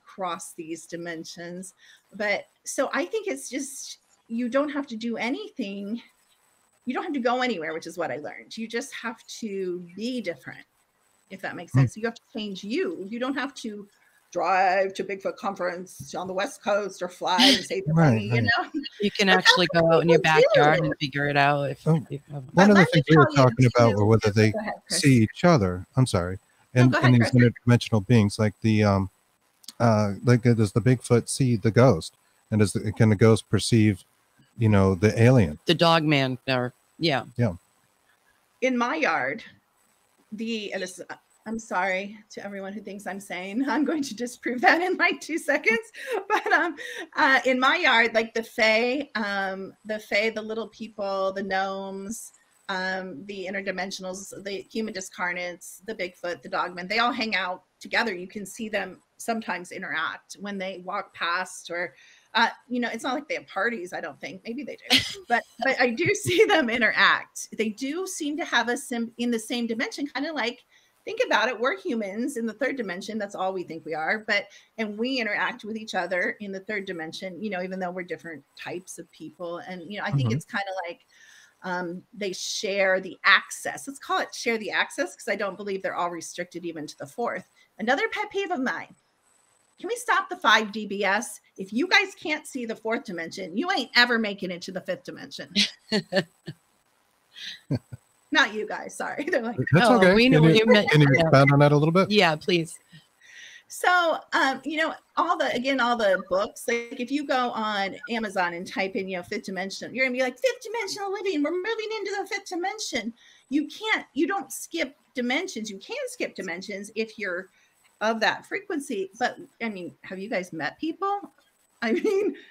cross these dimensions. But so I think it's just, you don't have to do anything. You don't have to go anywhere, which is what I learned. You just have to be different, if that makes sense. You have to change you. You don't have to drive to Bigfoot conference on the West Coast or fly and save the money, You can actually go out in your backyard and figure it out. One of the things we were talking about were whether they see each other. I'm sorry. And these interdimensional beings, like the does the Bigfoot see the ghost, and can the ghost perceive, the alien, the dog man, or yeah. In my yard, I'm sorry to everyone who thinks I'm sane. I'm going to disprove that in like 2 seconds. But in my yard, like the fae, the little people, the gnomes, the interdimensionals, the human discarnates, the Bigfoot, the dogman, they all hang out together. You can see them sometimes interact when they walk past, or it's not like they have parties, I don't think. Maybe they do, but I do see them interact. They do seem to have us in the same dimension, kind of like, think about it, we're humans in the 3rd dimension. That's all we think we are, and we interact with each other in the 3rd dimension, even though we're different types of people. And I think it's kind of like they share the access. Let's call it share the access, because I don't believe they're all restricted even to the 4th. Another pet peeve of mine. Can we stop the 5D BS? If you guys can't see the 4th dimension, you ain't ever making it to the 5th dimension. Not you guys, sorry. They're like, that's okay. We know what you meant. Can you expand on that a little bit? Yeah, please. So, all the books, like if you go on Amazon and type in, 5th dimension, you're gonna be like, 5th dimensional living, we're moving into the 5th dimension. You don't skip dimensions. You can skip dimensions if you're of that frequency. But have you guys met people?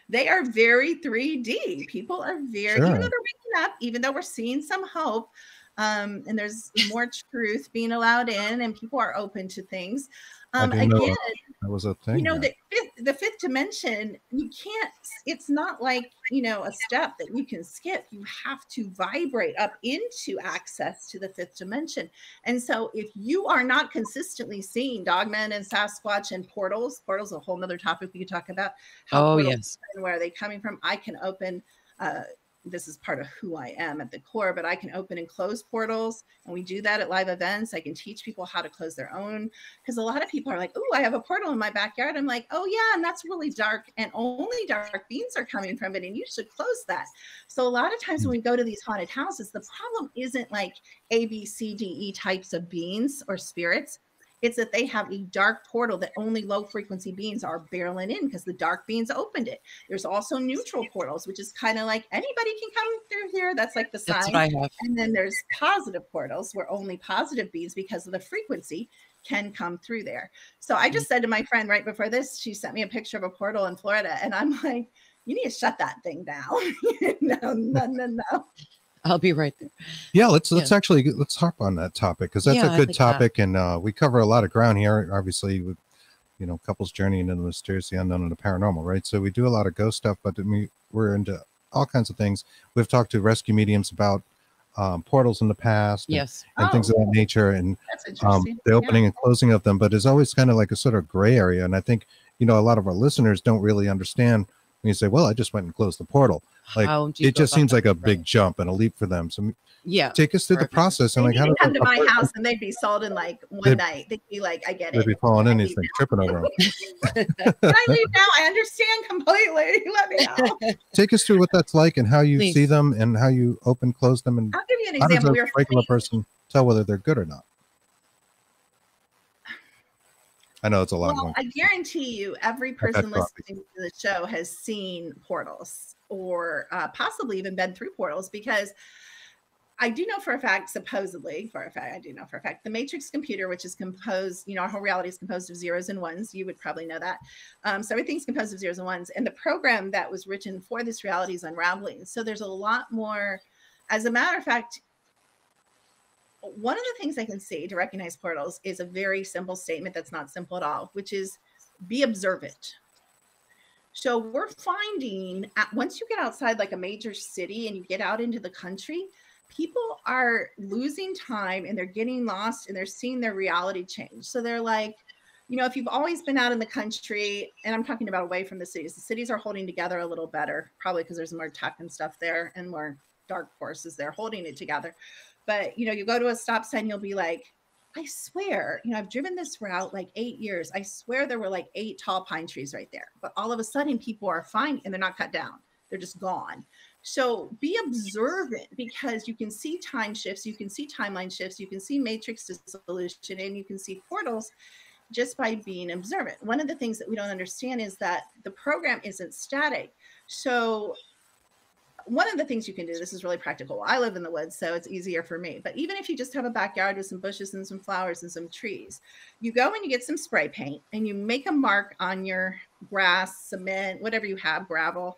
They are very 3D. People are very, even though they're waking up, even though we're seeing some hope, and there's more truth being allowed in, and people are open to things. Again, that was a thing. The 5th dimension, you can't, it's not like, a step that you can skip. You have to vibrate up into access to the 5th dimension. And so if you are not consistently seeing dogmen and Sasquatch and portals is a whole nother topic we could talk about. Yes. And where are they coming from? I can open, this is part of who I am at the core, but I can open and close portals, and we do that at live events. I can teach people how to close their own, because a lot of people are like, oh, I have a portal in my backyard. I'm like, oh yeah, and that's really dark, and only dark beings are coming from it, and you should close that. So a lot of times when we go to these haunted houses, the problem isn't like A, B, C, D, E types of beings or spirits. It's that they have a dark portal that only low frequency beings are barreling in because the dark beings opened it. There's also neutral portals, which is kind of like anybody can come through here. That's like the sign. That's what I have. And then there's positive portals where only positive beings, because of the frequency, can come through there. So I just said to my friend right before this, she sent me a picture of a portal in Florida, and I'm like, you need to shut that thing down. No. I'll be right there. Yeah, let's harp on that topic, because that's a good topic, and we cover a lot of ground here. Obviously, with couples journeying into the mysterious, the unknown, and the paranormal, right? So we do a lot of ghost stuff, but we're into all kinds of things. We've talked to rescue mediums about portals in the past, and things of that nature, and the opening and closing of them. But it's always kind of like a sort of gray area, and I think a lot of our listeners don't really understand when you say, "Well, I just went and closed the portal." Like it just seems like a big jump and a leap for them. So take us through the process and like how to come to my house and they'd be sold in like one night. They'd be like, I get it. They'd be falling in these things, tripping over them. Can I leave now? I understand completely. Let me know. Take us through what that's like and how you see them and how you open, close them. And I'll give you an example. How does a regular person tell whether they're good or not? I know it's a lot. Well, I guarantee you, every person listening to the show has seen portals or possibly even been through portals, because I do know for a fact, the matrix computer, which is composed, our whole reality is composed of zeros and ones. You would probably know that. So everything's composed of zeros and ones. And the program that was written for this reality is unraveling. So there's a lot more. As a matter of fact, one of the things I can see to recognize portals is a very simple statement that's not simple at all, which is be observant. So we're finding once you get outside like a major city and you get out into the country, people are losing time and they're getting lost and they're seeing their reality change. So they're like, if you've always been out in the country, and I'm talking about away from the cities are holding together a little better, probably because there's more tech and stuff there and more dark forces there holding it together. But, you go to a stop sign, you'll be like, I swear, I've driven this route like 8 years. I swear there were like 8 tall pine trees right there. But all of a sudden people are fine and they're not cut down. They're just gone. So be observant, because you can see time shifts. You can see timeline shifts. You can see matrix dissolution, and you can see portals just by being observant. One of the things that we don't understand is that the program isn't static. So one of the things you can do, this is really practical. I live in the woods, so it's easier for me. But even if you just have a backyard with some bushes and some flowers and some trees, you go and you get some spray paint and you make a mark on your grass, cement, whatever you have, gravel.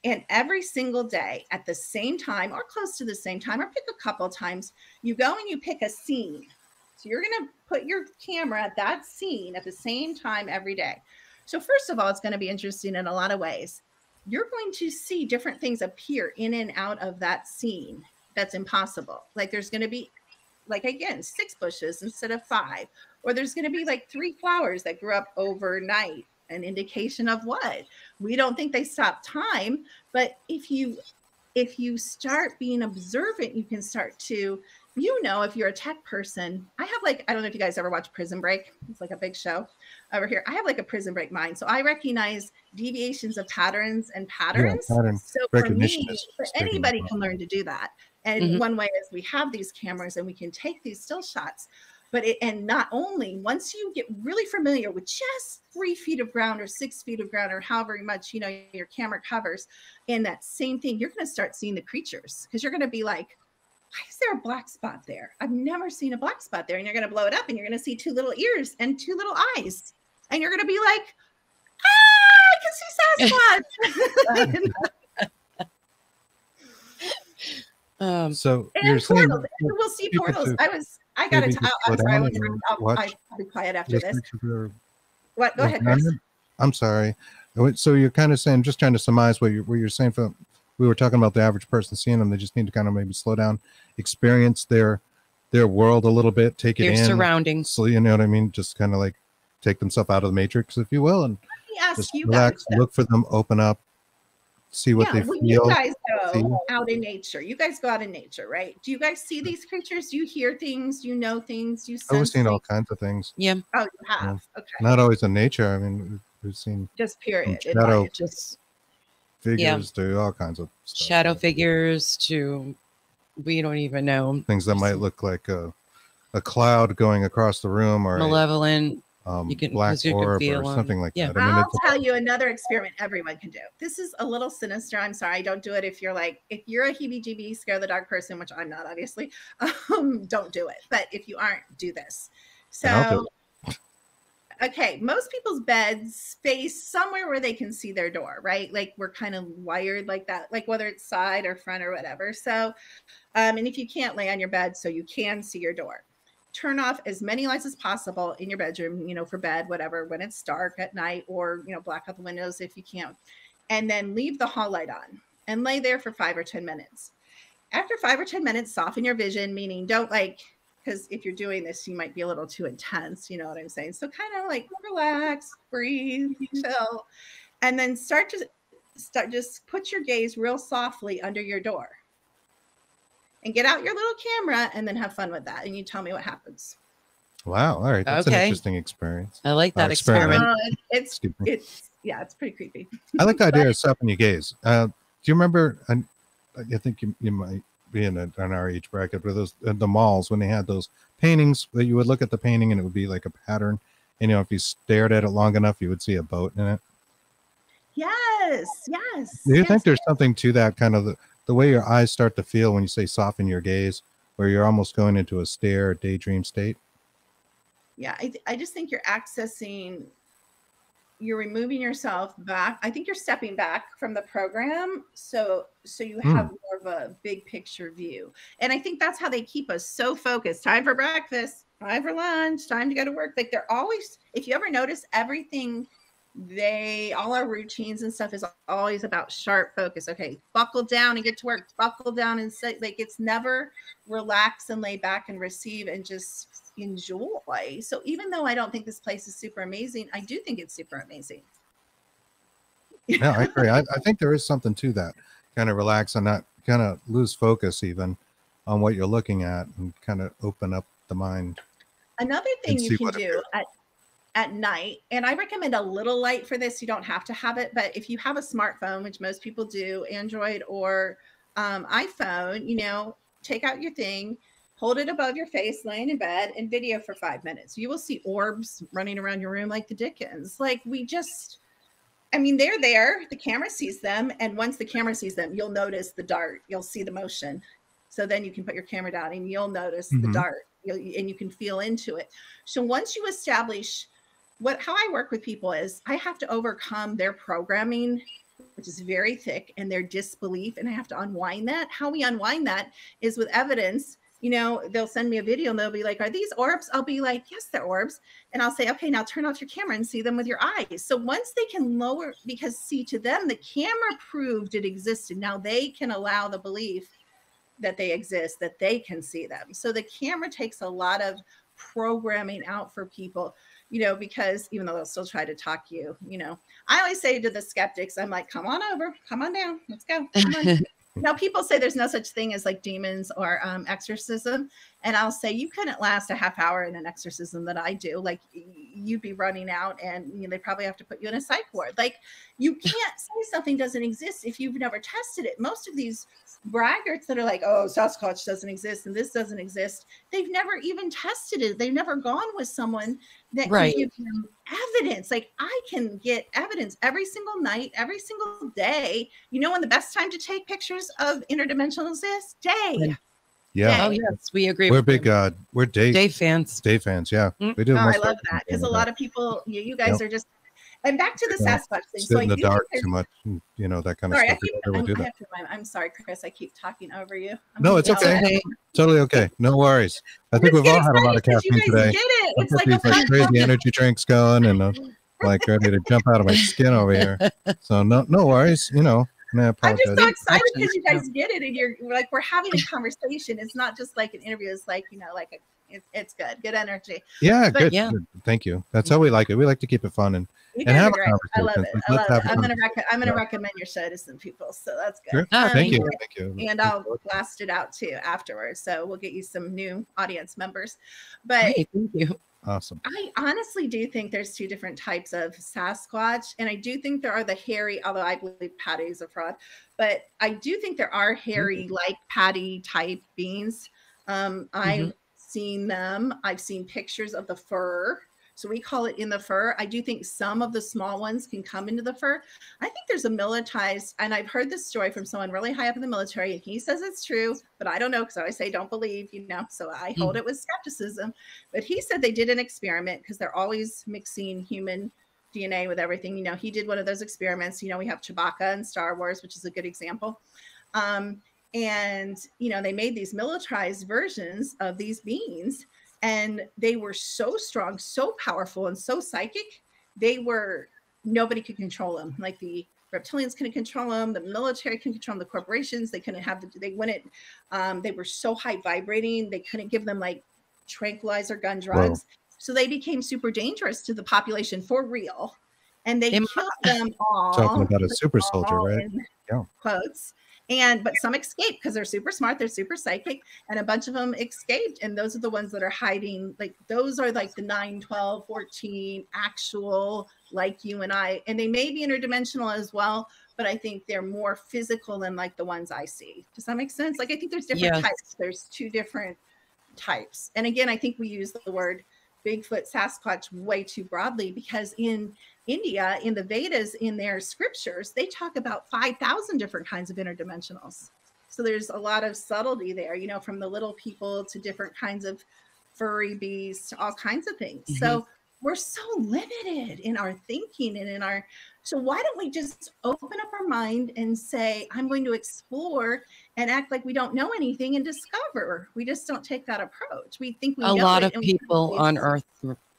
And every single day at the same time or close to the same time, or pick a couple times, you go and you pick a scene. So you're going to put your camera at that scene at the same time every day. So first of all, it's going to be interesting in a lot of ways. You're going to see different things appear in and out of that scene. That's impossible. Like there's going to be, like, again, 6 bushes instead of 5, or there's going to be like 3 flowers that grew up overnight. An indication of what? We don't think they stop time, but if you start being observant, you can start to, if you're a tech person, I don't know if you guys ever watch Prison Break. It's like a big show over here. I have like a Prison Break mind. So I recognize deviations of patterns and patterns. Yeah, pattern so for me, anybody can learn to do that. And one way is we have these cameras and we can take these still shots. And not only, once you get really familiar with just 3 feet of ground or 6 feet of ground or however much, your camera covers, and that same thing, you're going to start seeing the creatures, because you're going to be like, why is there a black spot there? I've never seen a black spot there. And you're going to blow it up and you're going to see 2 little ears and 2 little eyes. And you're going to be like, I can see Sasquatch. So you're saying we'll see portals. I got to tell. I'm sorry. I'll be quiet after this. What? Go ahead, Chris. I'm sorry. So you're kind of saying, just trying to surmise what you're saying. We were talking about the average person seeing them. They just need to kind of maybe slow down, experience their world a little bit, take it in. Their surroundings. So you know what I mean? Just kind of like take themselves out of the matrix, if you will, and just relax, look for them, open up, see what they feel. You guys go out in nature. You guys go out in nature, right? Do you guys see these creatures? Do you hear things? Do you know things? You sense I've seen all kinds of things. Yeah. Oh, you have. Yeah. Okay. Not always in nature. I mean, we've seen just period. Shadow just figures to all kinds of stuff. Shadow figures to we don't even know things that might look like a a cloud going across the room, or malevolent. you can black orb or something like that. I mean, I'll tell you another experiment everyone can do. This is a little sinister. I'm sorry, don't do it if you're a heebie-jeebie, scare the dog person, which I'm not, obviously. Don't do it. But if you aren't, do this. So, okay, most people's beds face somewhere where they can see their door, right? Like we're kind of wired like that, like whether it's side or front or whatever. So, and if you can't lay on your bed so you can see your door, turn off as many lights as possible in your bedroom, for bed, whatever, when it's dark at night, or, black out the windows if you can, and then leave the hall light on and lay there for 5 or 10 minutes. After 5 or 10 minutes, soften your vision, meaning don't because if you're doing this, you might be a little too intense. You know what I'm saying? So kind of relax, breathe, chill, and then just put your gaze real softly under your door. And get out your little camera and then have fun with that. And you tell me what happens. Wow. All right. That's an interesting experience. I like that experiment. It's pretty creepy. I like the idea of stopping your gaze. Do you remember, I think you might be in our age bracket, but those the malls, when they had those paintings that you would look at the painting and it would be like a pattern. And, if you stared at it long enough, you would see a boat in it. Yes. Do you think there's something to that kind of the way your eyes start to feel when you say soften your gaze, where you're almost going into a stare daydream state? Yeah, I just think you're removing yourself back. I think you're stepping back from the program. So you have more of a big picture view. And I think that's how they keep us so focused. Time for breakfast, time for lunch, time to go to work. Like they're always, if you ever notice, everything all our routines and stuff is always about sharp focus. Okay, buckle down and get to work, buckle down and sit. Like it's never relax and lay back and receive and just enjoy. So even though I don't think this place is super amazing, I do think it's super amazing. No, I agree. I think there is something to that. Kind of relax and not kind of lose focus even on what you're looking at and kind of open up the mind. Another thing you can do at night, and I recommend a little light for this. You don't have to have it, but if you have a smartphone, which most people do, Android or iPhone, take out your thing, hold it above your face, laying in bed, and video for 5 minutes. You will see orbs running around your room like the Dickens. They're there. The camera sees them, and once the camera sees them, you'll notice the dart. You'll see the motion. So then you can put your camera down, and you'll notice the dart, and you can feel into it. So once you establish how I work with people is I have to overcome their programming, which is very thick, and their disbelief. And I have to unwind that. How we unwind that is with evidence. They'll send me a video and they'll be like, are these orbs? I'll be like, yes, they're orbs. And I'll say, okay, now turn off your camera and see them with your eyes. So once they can lower, because to them, the camera proved it existed. Now they can allow the belief that they exist, that they can see them. So the camera takes a lot of programming out for people. Because even though they'll still try to talk you, I always say to the skeptics, I'm like, come on over, come on down, let's go. Come on. Now, people say there's no such thing as demons or exorcism. And I'll say you couldn't last a half hour in an exorcism that I do. Like you'd be running out and they probably have to put you in a psych ward. Like you can't say something doesn't exist if you've never tested it. Most of these braggarts that are like, oh, Sasquatch doesn't exist and this doesn't exist, they've never even tested it. They've never gone with someone that can give them evidence. Like I can get evidence every single night, every single day. When the best time to take pictures of interdimensionals is? Day. Yeah. Oh yes, we agree. We're big we're Dave fans. Dave fans, yeah. We do. I love that because a lot of people, you guys are just. And back to the Sasquatch thing. So in the dark too much, that kind of stuff. I'm sorry, Chris. I keep talking over you. No, it's okay. Totally okay. No worries. I think we've all had a lot of caffeine today. It's like these crazy energy drinks going, and like ready to jump out of my skin over here. So no worries. I'm just so excited because you guys get it, and you're like, we're having a conversation. It's not just like an interview. It's like it's good energy. Yeah, good. Yeah, thank you. That's how we like it. We like to keep it fun and have a conversation. I love it. I'm gonna recommend your show to some people, so that's good. Sure. Thank you. And I'll blast it out too afterwards, so we'll get you some new audience members. But thank you. Awesome. I honestly do think there's two different types of Sasquatch, and I do think there are the hairy, although I believe Patty is a fraud, but I do think there are hairy like Patty type beings. I seen them. I've seen pictures of the fur. So we call it in the fur. I do think some of the small ones can come into the fur. I think there's a militarized, and I've heard this story from someone really high up in the military, and he says it's true, but I don't know, because I always say don't believe, so I hold it with skepticism. But he said they did an experiment, because they're always mixing human DNA with everything. He did one of those experiments. We have Chewbacca in Star Wars, which is a good example. And they made these militarized versions of these beings. And they were so strong, so powerful, and so psychic. Nobody could control them. Like the reptilians couldn't control them. The military couldn't control them. The corporations, they couldn't have, they were so high vibrating. They couldn't give them like tranquilizer gun drugs. Whoa. So they became super dangerous to the population for real. And they killed them all. Talking about a super soldier, right? Yeah. Quotes. But some escaped because they're super smart, they're super psychic, and a bunch of them escaped. And those are the ones that are hiding. Like those are like the 9, 12, 14 actual, like you and I. And they may be interdimensional as well, but I think they're more physical than like the ones I see. Does that make sense? Like I think there's different types. There's 2 different types. And again, I think we use the word Bigfoot, Sasquatch way too broadly, because in India, in the Vedas, in their scriptures, they talk about 5,000 different kinds of interdimensionals. So there's a lot of subtlety there, from the little people to different kinds of furry beasts, to all kinds of things. Mm-hmm. So we're so limited in our thinking and so why don't we just open up our mind and say, I'm going to explore and act like we don't know anything and discover. We just don't take that approach. We think we know a lot of people on Earth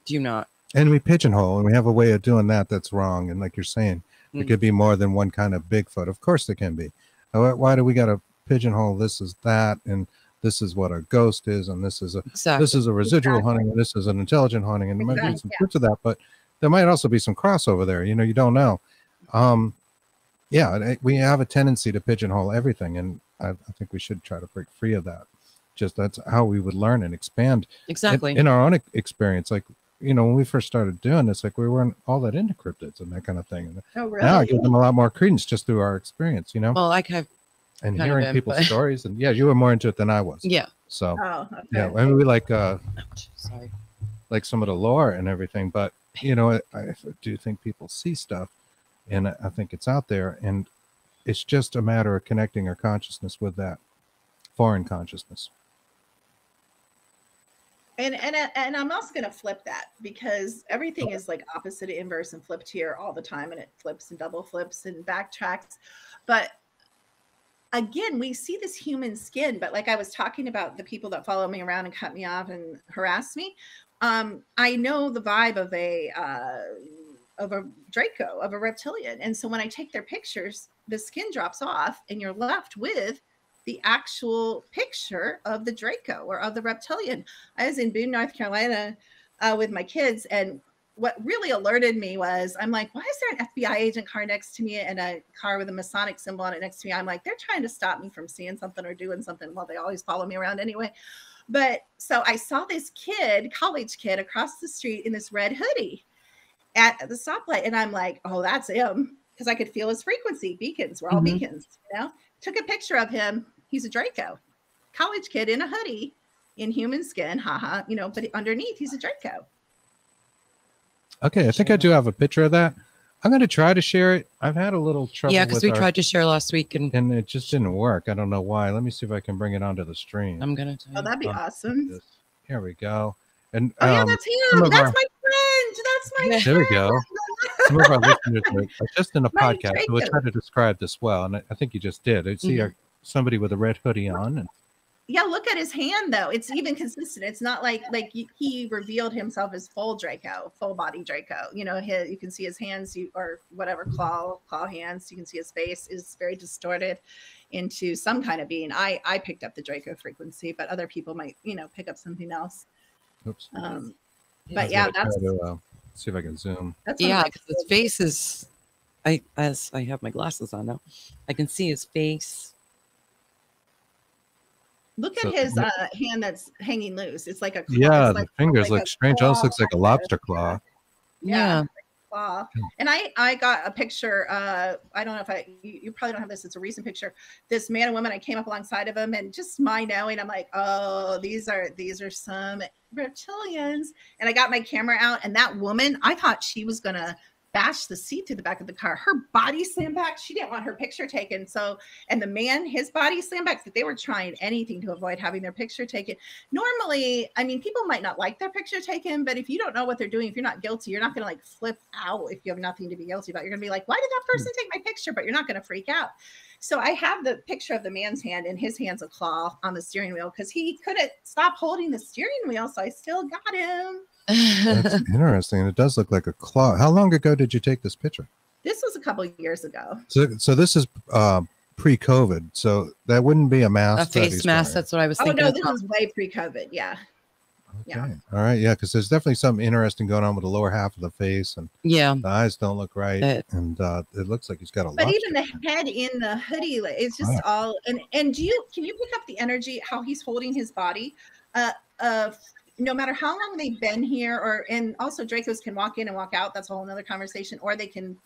do not. And we pigeonhole, and we have a way of doing that that's wrong. And like you're saying, there could be more than one kind of Bigfoot. Of course there can be. Why do we got to pigeonhole this is that, and this is what a ghost is, and this is a residual hunting, and this is an intelligent hunting, and there might be some fruits of that, but there might also be some crossover there. You don't know. We have a tendency to pigeonhole everything, and I think we should try to break free of that. Just that's how we would learn and expand. Exactly. In our own experience, like when we first started doing this, like we weren't all that into cryptids and that kind of thing. Oh, really? Now I give them a lot more credence just through our experience. Well, like I've and hearing people's stories, and you were more into it than I was. Yeah. So okay. I mean, we like like some of the lore and everything, but I do think people see stuff, and I think it's out there, and it's just a matter of connecting our consciousness with that foreign consciousness. And I'm also going to flip that, because everything is like opposite and inverse and flipped here all the time, and it flips and double flips and backtracks. But again, we see this human skin, but like I was talking about the people that follow me around and cut me off and harass me. I know the vibe of a Draco, of a reptilian. And so when I take their pictures, the skin drops off and you're left with the actual picture of the Draco or of the reptilian. I was in Boone, North Carolina with my kids, and what really alerted me was, I'm like, why is there an FBI agent car next to me and a car with a Masonic symbol on it next to me? I'm like, they're trying to stop me from seeing something or doing something. Well, they always follow me around anyway. But so I saw this kid, college kid, across the street in this red hoodie at the stoplight. And I'm like, oh, that's him. Because I could feel his frequency. Beacons. We're all beacons, Took a picture of him. He's a Draco. College kid in a hoodie in human skin. Haha. But underneath, he's a Draco. Okay, I think I do have a picture of that. I'm going to try to share it. I've had a little trouble. Yeah, because we tried to share last week and it just didn't work. I don't know why. Let me see if I can bring it onto the stream. I'm going to tell you. Oh, that'd be awesome. Here we go. And yeah, that's him. That's my friend. That's my friend. There we go. Some of our listeners are just in a podcast, so we'll try to describe this well. And I think you just did. I see somebody with a red hoodie on. And yeah, look at his hand, though. It's even consistent. It's not like he revealed himself as full Draco, full body Draco. You can see his hands, or whatever, claw hands. You can see his face is very distorted into some kind of being. I picked up the Draco frequency, but other people might, pick up something else. Oops. But yeah, that's. See if I can zoom. Yeah, because his face is. As I have my glasses on now, I can see his face. Look at his hand that's hanging loose. It's like a claw. Yeah, the fingers look strange. Almost looks like a lobster claw. Yeah. claw. And I got a picture. I don't know if you probably don't have this. It's a recent picture. This man and woman, I came up alongside of him, and just my knowing, I'm like, oh, these are some reptilians. And I got my camera out, and that woman, I thought she was gonna bash the seat through the back of the car. Her body slammed back. She didn't want her picture taken. So, and the man, his body slammed back. They were trying anything to avoid having their picture taken. Normally, I mean, people might not like their picture taken, but if you don't know what they're doing, if you're not guilty, you're not going to like flip out if you have nothing to be guilty about. You're going to be like, why did that person take my picture? But you're not going to freak out. So I have the picture of the man's hand, and his hand's a claw on the steering wheel because he couldn't stop holding the steering wheel. So I still got him. That's interesting. It does look like a claw. How long ago did you take this picture? This was a couple of years ago. So this is pre-COVID. So that wouldn't be a mask. A face mask. That's what I was thinking. Oh no, this was way pre-COVID. Yeah. Okay. Yeah. All right. Yeah, because there's definitely something interesting going on with the lower half of the face, and the eyes don't look right, and it looks like he's got a. But even the head in the hoodie, it's just all. And can you pick up the energy how he's holding his body? No matter how long they've been here, and also Dracos can walk in and walk out. That's a whole other conversation. Or they can,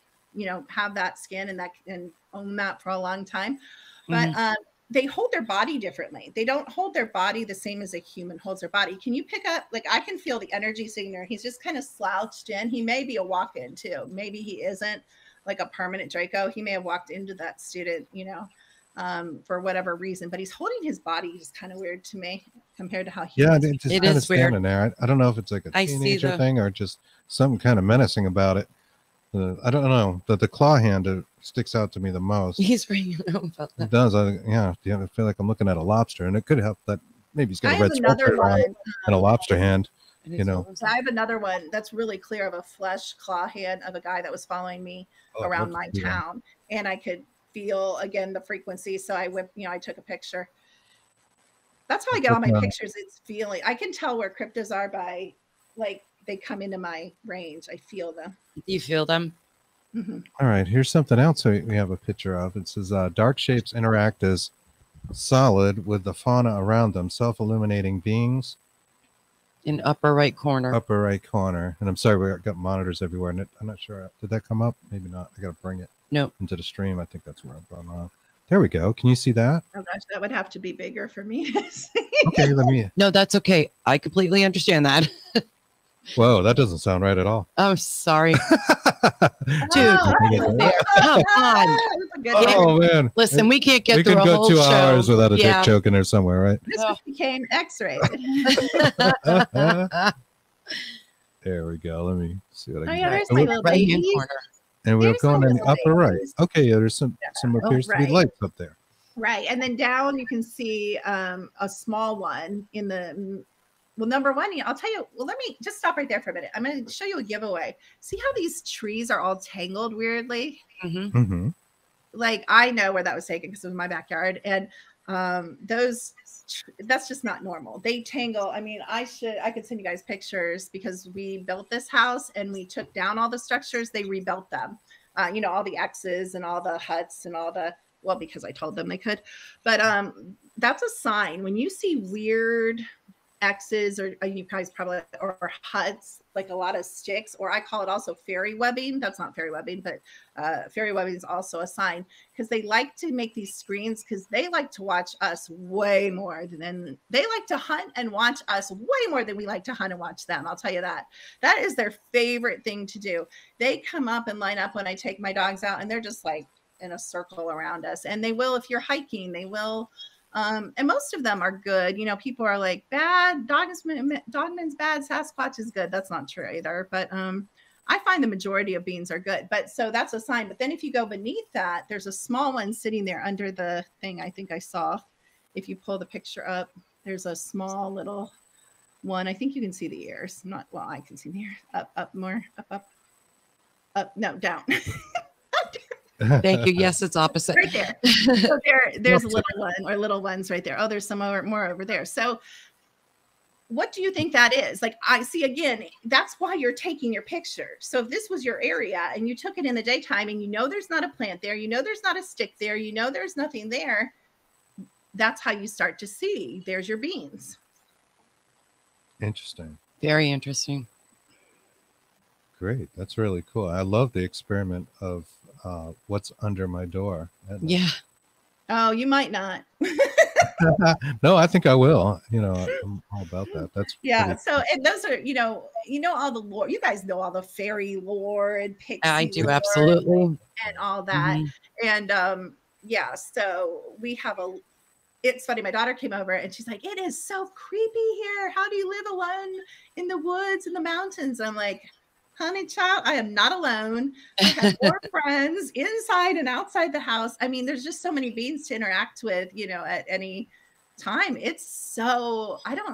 have that skin and own that for a long time. But they hold their body differently. They don't hold their body the same as a human holds their body. Can you pick up, like, I can feel the energy sitting there. He's just kind of slouched in. He may be a walk-in too. Maybe he isn't like a permanent Draco. He may have walked into that student, for whatever reason, but he's holding his body just kind of weird to me compared to how he it just kind of standing there. I don't know if it's like a teenager thing or just something kind of menacing about it. I don't know. The claw hand sticks out to me the most. He's bringing about that. It does. I feel like I'm looking at a lobster, and it could help that maybe he's got a red sweater on and a lobster hand. I have another one that's really clear of a flesh claw hand of a guy that was following me around my town, and I could feel again the frequency. So I took a picture. That's how I get all my pictures. It's feeling. I can tell where cryptids are by like they come into my range. I feel them. You feel them? Mm-hmm. All right. Here's something else we have a picture of. It says dark shapes interact as solid with the fauna around them, self-illuminating beings. In upper right corner. Upper right corner. And I'm sorry, we got monitors everywhere. And I'm not sure. Did that come up? Maybe not. I got to bring it into the stream. I think that's where I'm going on. There we go. Can you see that? Oh gosh, that would have to be bigger for me to see. Okay, let me. No, that's okay. I completely understand that. Whoa, that doesn't sound right at all. I'm sorry. Dude, come on. Oh, man. Listen, we can't get through a whole show. We could go 2 hours without a dick joke in there somewhere, right? This became X-rated. There we go. Let me see what I can do. There's my little right-hand corner. And we're going in the upper right. Okay, yeah, there's some appears to be lights up there. Right, and then down you can see a small one in the. Well, number one, I'll tell you. Well, let me just stop right there for a minute. I'm going to show you a giveaway. See how these trees are all tangled weirdly? Mm-hmm. Mm-hmm. Like I know where that was taken because it was my backyard, and that's just not normal. They tangle. I mean, I could send you guys pictures because we built this house and we took down all the structures. They rebuilt them. All the X's and all the huts and all the because I told them they could. But that's a sign when you see weird X's or you guys probably or huts, like a lot of sticks, or I call it also fairy webbing. That's not fairy webbing, but fairy webbing is also a sign because they like to make these screens because they like to watch us way more than they like to hunt and watch us way more than we like to hunt and watch them. I'll tell you that. That is their favorite thing to do. They come up and line up when I take my dogs out and they're just like in a circle around us. And they will, if you're hiking, they will. And most of them are good. People are like, bad, Dogman's bad, Sasquatch is good. That's not true either. But I find the majority of beings are good. But so that's a sign. But then if you go beneath that, there's a small one sitting there under the thing I think I saw. If you pull the picture up, there's a small little one. I think you can see the ears. I can see the ears. Up more. Up. No, down. Thank you. Yes, it's opposite. Right there. So there's a little one or little ones right there. Oh, there's some more over there. So what do you think that is? Like I see again, that's why you're taking your picture. So if this was your area and you took it in the daytime and there's not a plant there, there's not a stick there, there's nothing there, that's how you start to see there's your beans. Interesting. Very interesting. great. That's really cool. I love the experiment of what's under my door. Yeah. Oh, you might not. No, I think I will. You know, I'm all about that. That's yeah. So, and those are, all the lore. You guys know all the fairy lore and pixie I do, lore absolutely. and all that. And yeah, so we have it's funny. My daughter came over and she's like, "It is so creepy here. How do you live alone in the woods and the mountains?" I'm like, "Honey child, I am not alone. I have 4 friends inside and outside the house. I mean, there's just so many beings to interact with, at any time. It's so, I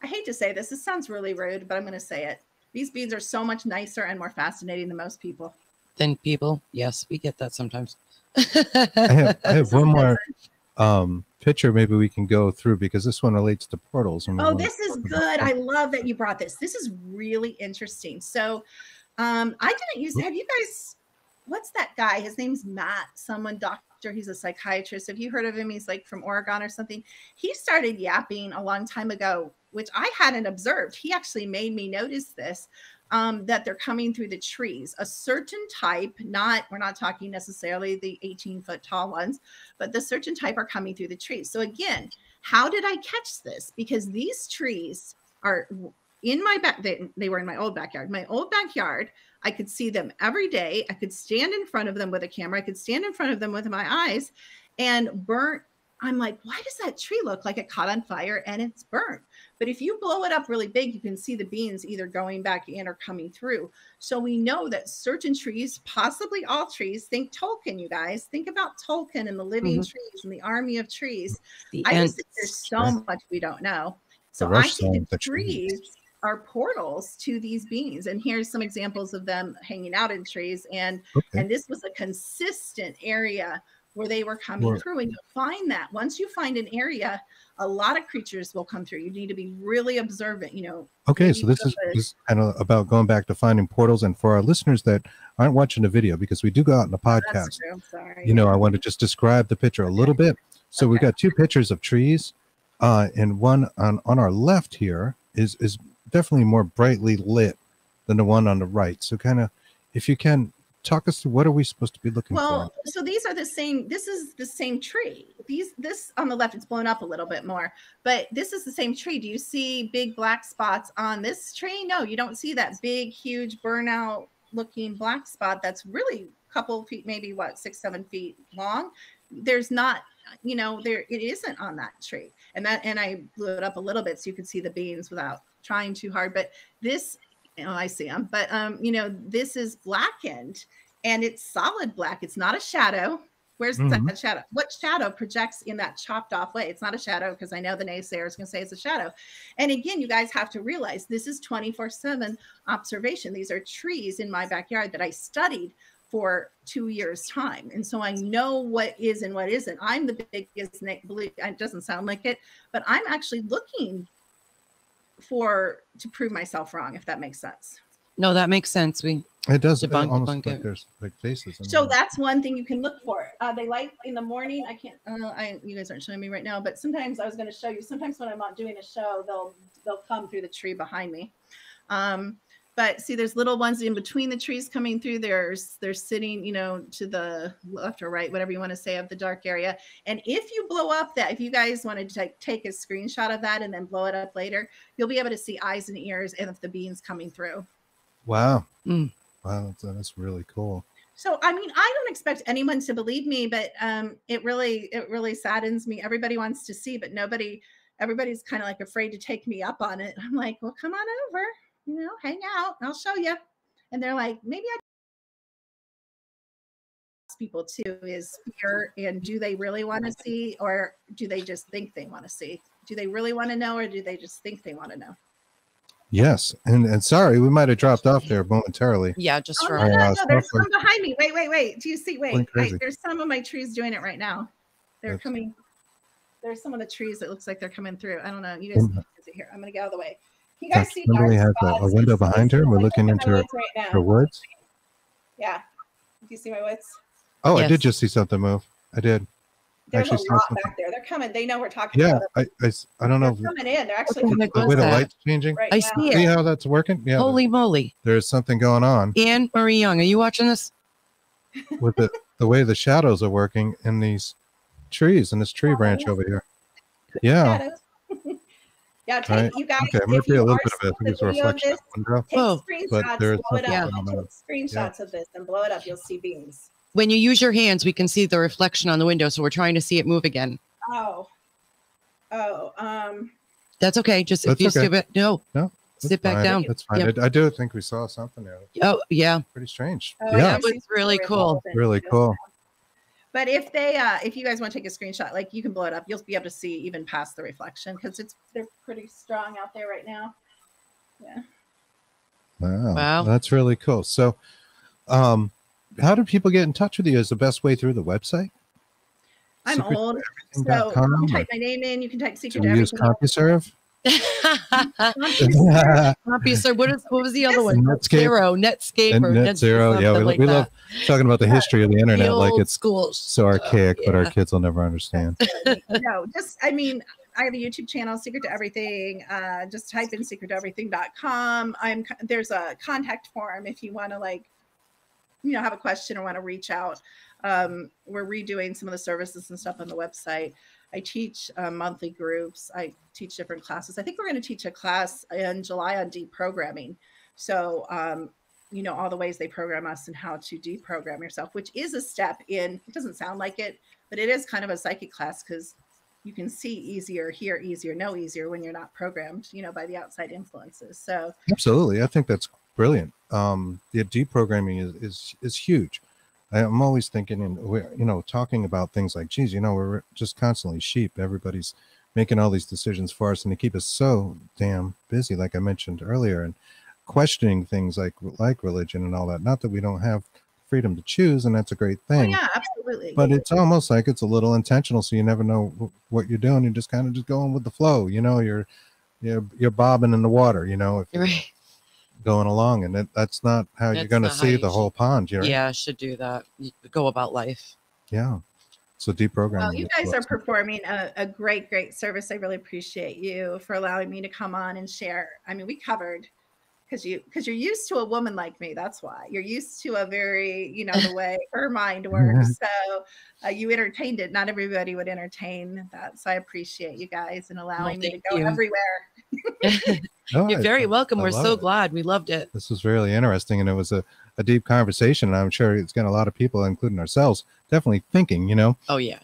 hate to say this. This sounds really rude, but I'm going to say it. These beings are so much nicer and more fascinating than most people. Than people. Yes, we get that sometimes. I have one more picture maybe we can go through, because this one relates to portals. Oh, this is good. I love that you brought this. This is really interesting. So I didn't use, have you guys, what's that guy? His name's Matt, doctor. He's a psychiatrist. Have you heard of him? He's like from Oregon or something. He started yapping a long time ago, which I hadn't observed. He actually made me notice this, that they're coming through the trees. A certain type, we're not talking necessarily the 18-foot tall ones, but the certain type are coming through the trees. So again, how did I catch this? Because these trees are in my back. They were in my old backyard. My old backyard, I could see them every day. I could stand in front of them with a camera. I could stand in front of them with my eyes and burnt. I'm like, why does that tree look like it caught on fire and it's burnt? But if you blow it up really big, you can see the beans either going back in or coming through. So we know that certain trees, possibly all trees, think Tolkien, you guys. Think about Tolkien and the living trees and the army of trees. I just think there's so much we don't know. So I think the trees are portals to these beings. And here's some examples of them hanging out in trees. And this was a consistent area where they were coming through, and you'll find that once you find an area, a lot of creatures will come through. You need to be really observant, Okay, so this is kind of about going back to finding portals. And for our listeners that aren't watching the video, because we do go out in the podcast, sorry. I want to just describe the picture a little bit. So we've got 2 pictures of trees, and one on our left here is definitely more brightly lit than the one on the right. So kind of, if you can, talk us through, what are we supposed to be looking for? So these are the same. This is the same tree. This on the left, it's blown up a little bit more, but this is the same tree. Do you see big black spots on this tree? No, you don't see that big, huge burnout looking black spot. That's really a couple feet, maybe 6-7 feet long. There's not, it isn't on that tree. And I blew it up a little bit so you could see the beans without trying too hard. But this, I see them, but this is blackened and it's solid black. It's not a shadow. Where's that shadow? What shadow projects in that chopped off way? It's not a shadow, because I know the naysayer is going to say it's a shadow. And again, you guys have to realize this is 24/7 observation. These are trees in my backyard that I studied for 2 years' time. And so I know what is and what isn't. I'm the biggest, it doesn't sound like it, but I'm actually looking to prove myself wrong, if that makes sense. No, that makes sense. It does. Debunk like there's like faces. So that's one thing you can look for. They light in the morning. I can't. You guys aren't showing me right now, but sometimes I was going to show you. Sometimes when I'm not doing a show, they'll come through the tree behind me. But see, there's little ones in between the trees coming through. They're sitting, to the left or right, whatever you want to say, of the dark area. And if you blow up if you guys want to take a screenshot of that and then blow it up later, you'll be able to see eyes and ears and if the beans coming through. Wow. Wow, that's really cool. So, I mean, I don't expect anyone to believe me, but it really saddens me. Everybody wants to see, but everybody's kind of like afraid to take me up on it. I'm like, well, come on over. Hang out, I'll show you. And they're like, maybe I ask people too is fear, and do they really want to see, or do they just think they want to see? Do they really want to know, or do they just think they want to know? Yes, and sorry, we might have dropped off there momentarily. Yeah, just for no, there's some behind me. Wait. Do you see? Wait. There's some of my trees doing it right now. They're coming. There's some of the trees that looks like they're coming through. I don't know. You guys can see here. I'm gonna get out of the way. You guys see Kimberly has a window behind her. We're looking into her woods. Yeah. Do you see my woods? Oh, yes. I did just see something move. I did. There's a lot back there. They're coming. They know we're talking about them. I don't know. They're coming in. They're actually What The way the light's changing. right I now. see See it. how that's working? Yeah. Holy moly. There's something going on Anne Marie Young, are you watching this? with the way the shadows are working in these trees, in this tree branch over here. Yeah. Shadows. Yeah, Right. you guys. Okay, might If be a you little are bit of it. I think it's a seeing the video of reflection this, of the window. take Oh, but screenshots, there's blow it something up. going on. Take screenshots of this and blow it up. You'll see beams. When you use your hands, we can see the reflection on the window. So we're trying to see it move again. Oh. That's okay. Just if That's you okay. skip it. No, No, sit back fine. down. That's fine. Yep. I do think we saw something there. Oh, yeah. Pretty strange. Oh, Yeah. That was really cool. Really cool. But if you guys want to take a screenshot, like you can blow it up, you'll be able to see even past the reflection because they're pretty strong out there right now. Yeah. Wow. That's really cool. So, how do people get in touch with you? Is the best way through the website? I'm old, so you can type my name in. You can type secret to use everything. CompuServe? CompuServe. What was the other one? Netscape. Netscape or Net Zero. Yeah, we love talking about the history of the internet, like it's schools. so archaic, but our kids will never understand. No, I have a YouTube channel, Secret to Everything. Just type in secrettoeverything.com. There's a contact form if you want to have a question or want to reach out. We're redoing some of the services and stuff on the website. I teach monthly groups. I teach different classes. I think we're going to teach a class in July on deprogramming. So, all the ways they program us and how to deprogram yourself, which is a step in, it doesn't sound like it, but it is kind of a psychic class because you can see easier, hear easier, know easier when you're not programmed, by the outside influences. So absolutely. I think that's brilliant. The deprogramming is huge. I'm always thinking, and talking about things like, geez, we're just constantly sheep. Everybody's making all these decisions for us, and they keep us so damn busy, like I mentioned earlier, and questioning things like religion and all that. Not that we don't have freedom to choose, and that's a great thing. Oh, yeah, absolutely. But it's almost like it's a little intentional, so you never know what you're doing. You're just kind of just going with the flow. You're bobbing in the water. If you're Right. going along, and that's not how you're going to see the whole pond. Yeah, should do that. You go about life. Yeah. So deprogramming. Well, you guys are performing a great, great service. I really appreciate you for allowing me to come on and share. I mean, we covered because you're used to a woman like me. That's why you're used to a very, the way her mind works. So you entertained it. Not everybody would entertain that. So I appreciate you guys and allowing me to go everywhere. You're very welcome. We're so glad. We loved it. This was really interesting, and it was a deep conversation. And I'm sure it's got a lot of people, including ourselves, definitely thinking, Oh, yeah.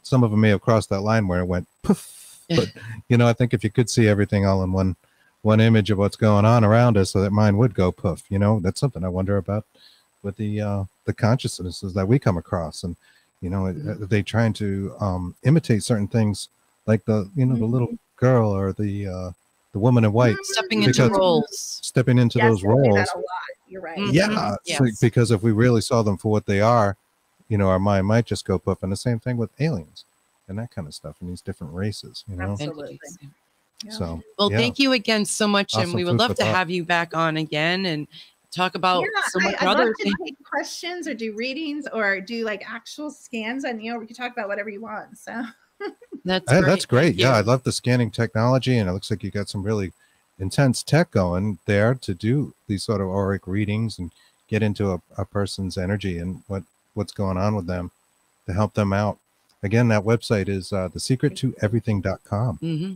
Some of them may have crossed that line where it went poof. But, I think if you could see everything all in one image of what's going on around us, so that mine would go poof. That's something I wonder about with the consciousnesses that we come across. And, they trying to imitate certain things like the little girl or the woman in white. Stepping into roles. Stepping into those roles. That a lot. You're right. Yeah. Yes. So, because if we really saw them for what they are, our mind might just go poof. And the same thing with aliens and that kind of stuff and these different races, Absolutely. Yeah. So, thank you again so much. Awesome. And we would love to have you back on again and talk about so much I'd other love to take questions or do readings or do actual scans and we can talk about whatever you want. So that's great. Yeah, I love the scanning technology, and it looks like you got some really intense tech going there to do these sort of auric readings and get into a person's energy and what's going on with them to help them out. Again, that website is thesecrettoeverything.com. Mm-hmm.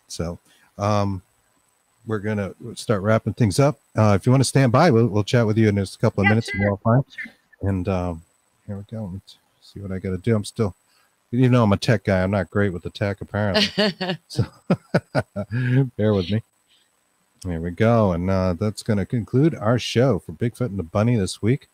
So we're going to start wrapping things up. If you want to stand by, we'll chat with you in just a couple of minutes. Sure. And we'll find. And here we go. Let's see what I got to do. I'm still, I'm a tech guy. I'm not great with the tech, apparently. So bear with me. There we go. And that's going to conclude our show for Bigfoot and the Bunny this week.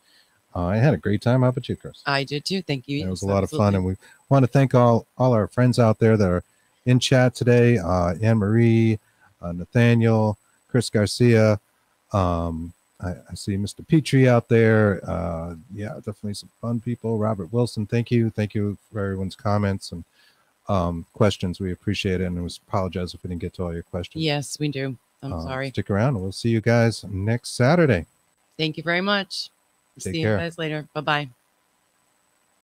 I had a great time. How about you, Chris? I did too. Thank you. It was a lot of fun. And we want to thank all our friends out there that are in chat today. Anne Marie, Nathaniel, Chris Garcia. I see Mr. Petrie out there. Yeah, definitely some fun people. Robert Wilson, thank you. Thank you for everyone's comments and questions. We appreciate it. And we apologize if we didn't get to all your questions. Yes, we do. I'm sorry. Stick around and we'll see you guys next Saturday. Thank you very much. Take see care. You guys later. Bye-bye.